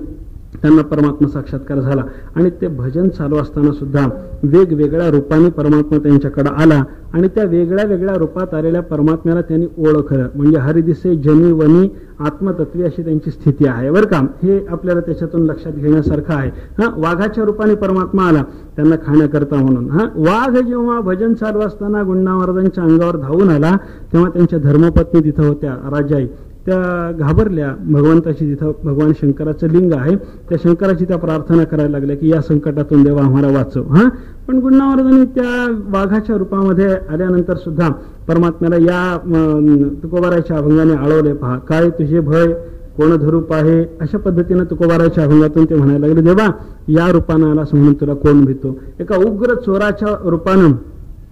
त्यांना परमात्मा साक्षात्कार झाला. आणि ते भजन चालू असताना सुद्धा वेगवेगळ्या रूपाने परमात्मा त्यांच्याकडे आला आणि त्या वेगळ्या वेगळ्या रूपात आलेल्या परमात्म्याला त्यांनी ओळखलं. म्हणजे हरिदिसे जनी वनी आत्मतत्वी अशी त्यांची स्थिती आहे बरं का. हे आपल्याला त्याच्यातून लक्षात घेण्यासारखं आहे. वाघाच्या रूपाने परमात्मा आला त्यांना खाण्याकरता म्हणून. वाघ जेव्हा भजन चालू असताना गुंडा महाराजांच्या अंगावर धावून आला, तेव्हा त्यांच्या धर्मपत्नी तिथं होत्या, राजाई. त्या घाबरल्या. भगवंताची तिथं भगवान शंकराचं लिंग आहे, त्या शंकराची त्या प्रार्थना करायला लागल्या की या संकटातून देवा आम्हाला वाचव. पण गुंडा महाराजांनी त्या वाघाच्या रूपामध्ये आल्यानंतर सुद्धा परमात्म्याला या तुकोबाराच्या अभंगाने आळवले. पहा काय तुझे भय कोण धरूप आहे, अशा पद्धतीनं तुकोबाराच्या अभंगातून ते म्हणायला लागले, देवा या रूपानं आलास म्हणून तुला कोण भीतो. एका उग्र चोराच्या रूपानं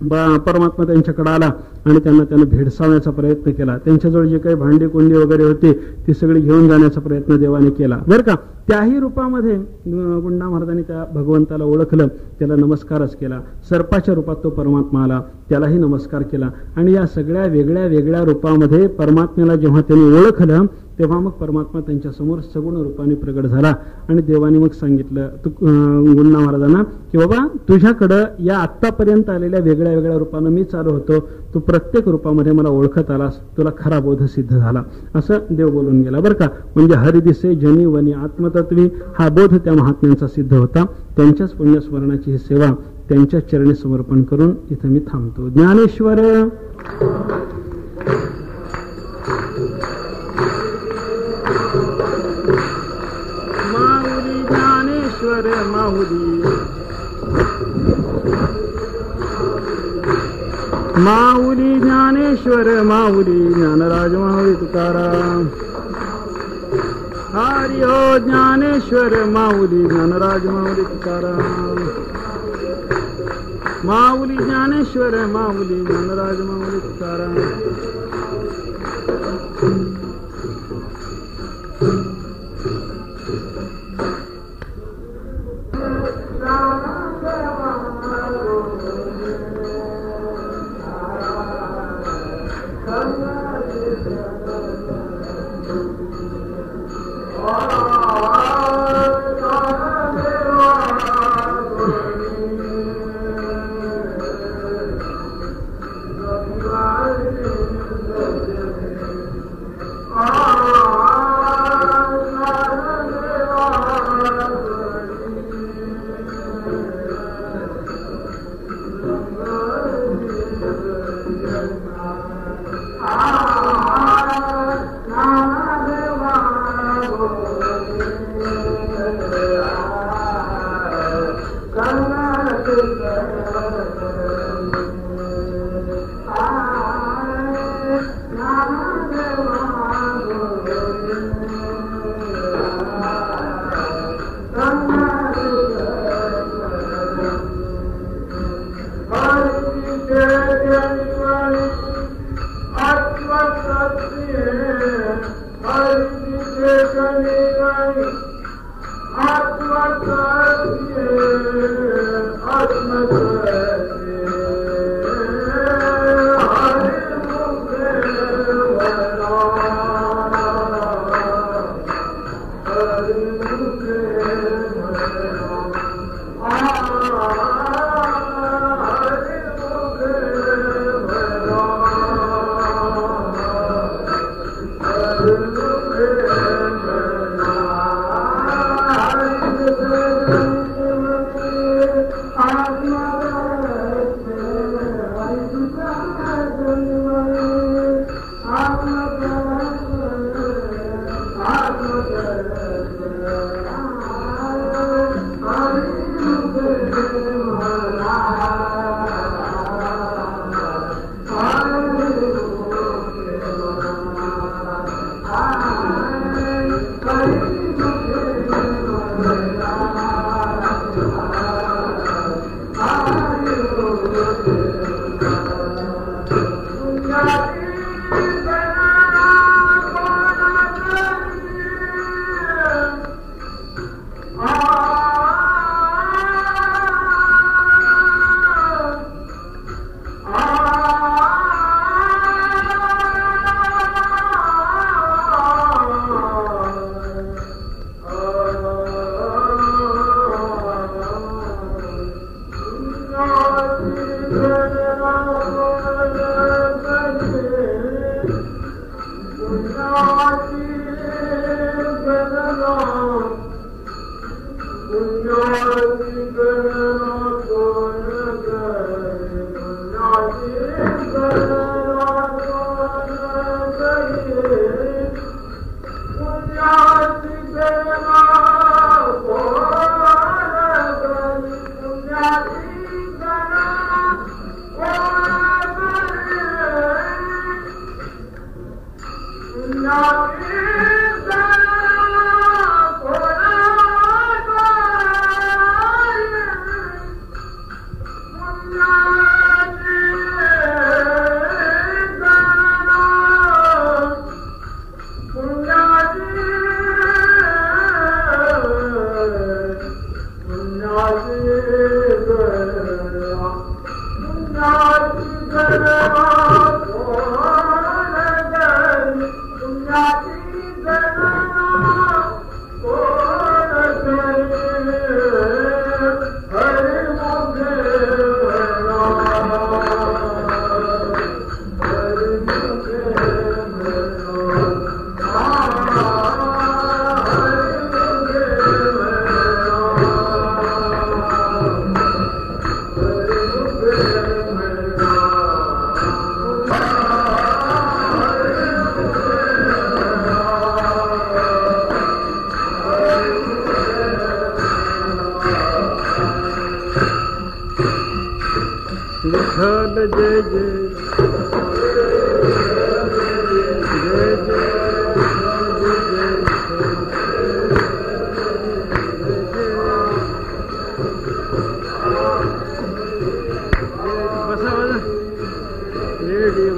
परमात्मा त्यांच्याकडे आला आणि त्यानं भेडसावण्याचा प्रयत्न केला. त्यांच्याजवळ जे काही भांडी कोंडी वगैरे होते ती सगळी घेऊन जाण्याचा प्रयत्न देवाने केला बरं का. त्याही रूपामध्ये गुंडा महाराजांनी त्या भगवंताला ओळखलं, त्याला नमस्कारच केला. सर्पाच्या रूपात तो परमात्मा आला, त्यालाही नमस्कार केला. आणि या सगळ्या वेगळ्या वेगळ्या रूपामध्ये परमात्म्याला जेव्हा त्यांनी ओळखलं, तेव्हा मग परमात्मा त्यांच्या समोर सगुण रूपाने प्रगट झाला. आणि देवाने मग सांगितलं गुंडा महाराजांना की बाबा तुझ्याकडं या आत्तापर्यंत आलेल्या वेगळ्या वेगळ्या रूपानं मी चालू होतो, तू प्रत्येक रूपामध्ये मला ओळखत आलास, तुला खरा बोध सिद्ध झाला, असं देव बोलून गेला बरं का. म्हणजे हरिदिसे जनी वनी आत्मतत्वी हा बोध त्या महात्म्यांचा सिद्ध होता. त्यांच्याच पुण्यस्मरणाची ही सेवा त्यांच्या चरणी समर्पण करून इथं मी थांबतो. ज्ञानेश्वर माऊली, ज्ञानेश्वर माऊली, माऊली ज्ञानेश्वर माऊली, ज्ञानराज माऊली तुकाराम. हरि हो ज्ञानेश्वर माऊली, ज्ञानराज माऊली तुकाराम. माऊली ज्ञानेश्वर माऊली, ज्ञानराज माऊली तुकाराम.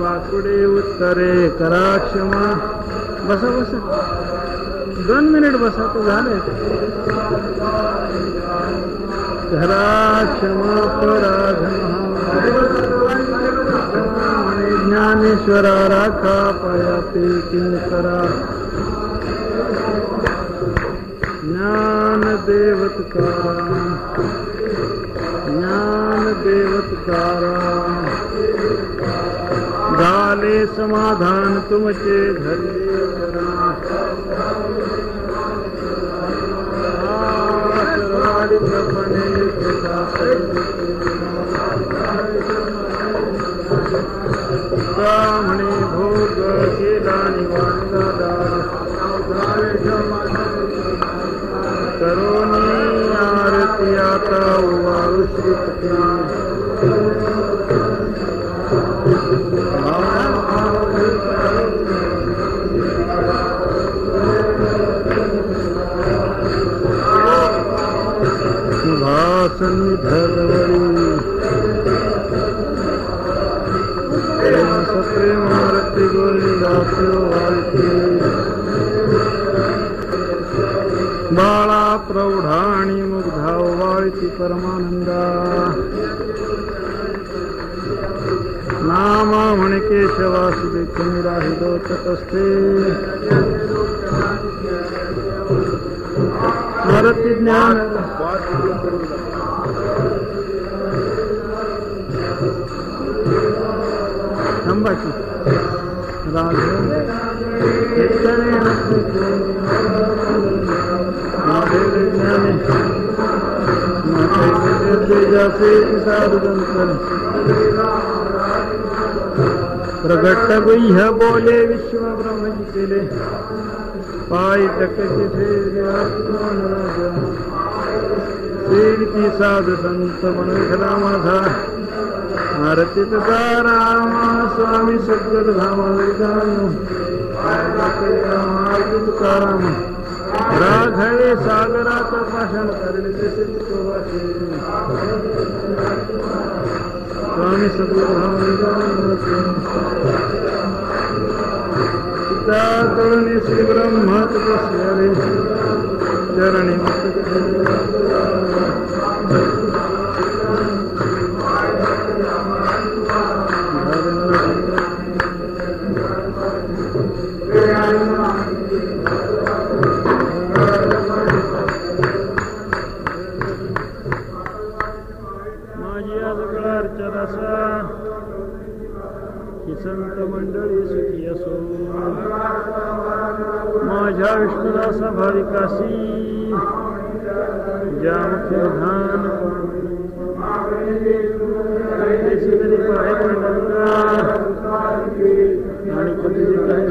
वाकुडे उत्तरे करा क्षमा. बसा बसा 2 मिनिट बसा तो झाले. करा क्षमा ज्ञानेश्वरा राखा पायाते किंकरा. ज्ञान देवतकारा झाले समाधान तुमचे धरले सर्वाडी प्रपणे म्हणे भोग केला निवांता करोनी आरती आता उवाळू श्रीपती. बाळा प्रौढा आणि मुग्धा वाळती परमानंदा नामा म्हणे केशवासुदेव निराहितो ततस्ते स्मरती ज्ञान थांबायची प्रगट गुह्य बोले विश्व ब्रह्म केले पाय टकती साधु संत मनोखला माझा आरती रामा स्वामी सद्गुरु तुकाराम राघवे सागरात भाषण करणे स्वामी सद्गुरु सीता करुणे श्री ब्रह्म तपस्या चरणी संत मंडळी सुखी असो माझ्या विष्णुदासा भाविकासी ज्या मुख्य धान आणि कधी काय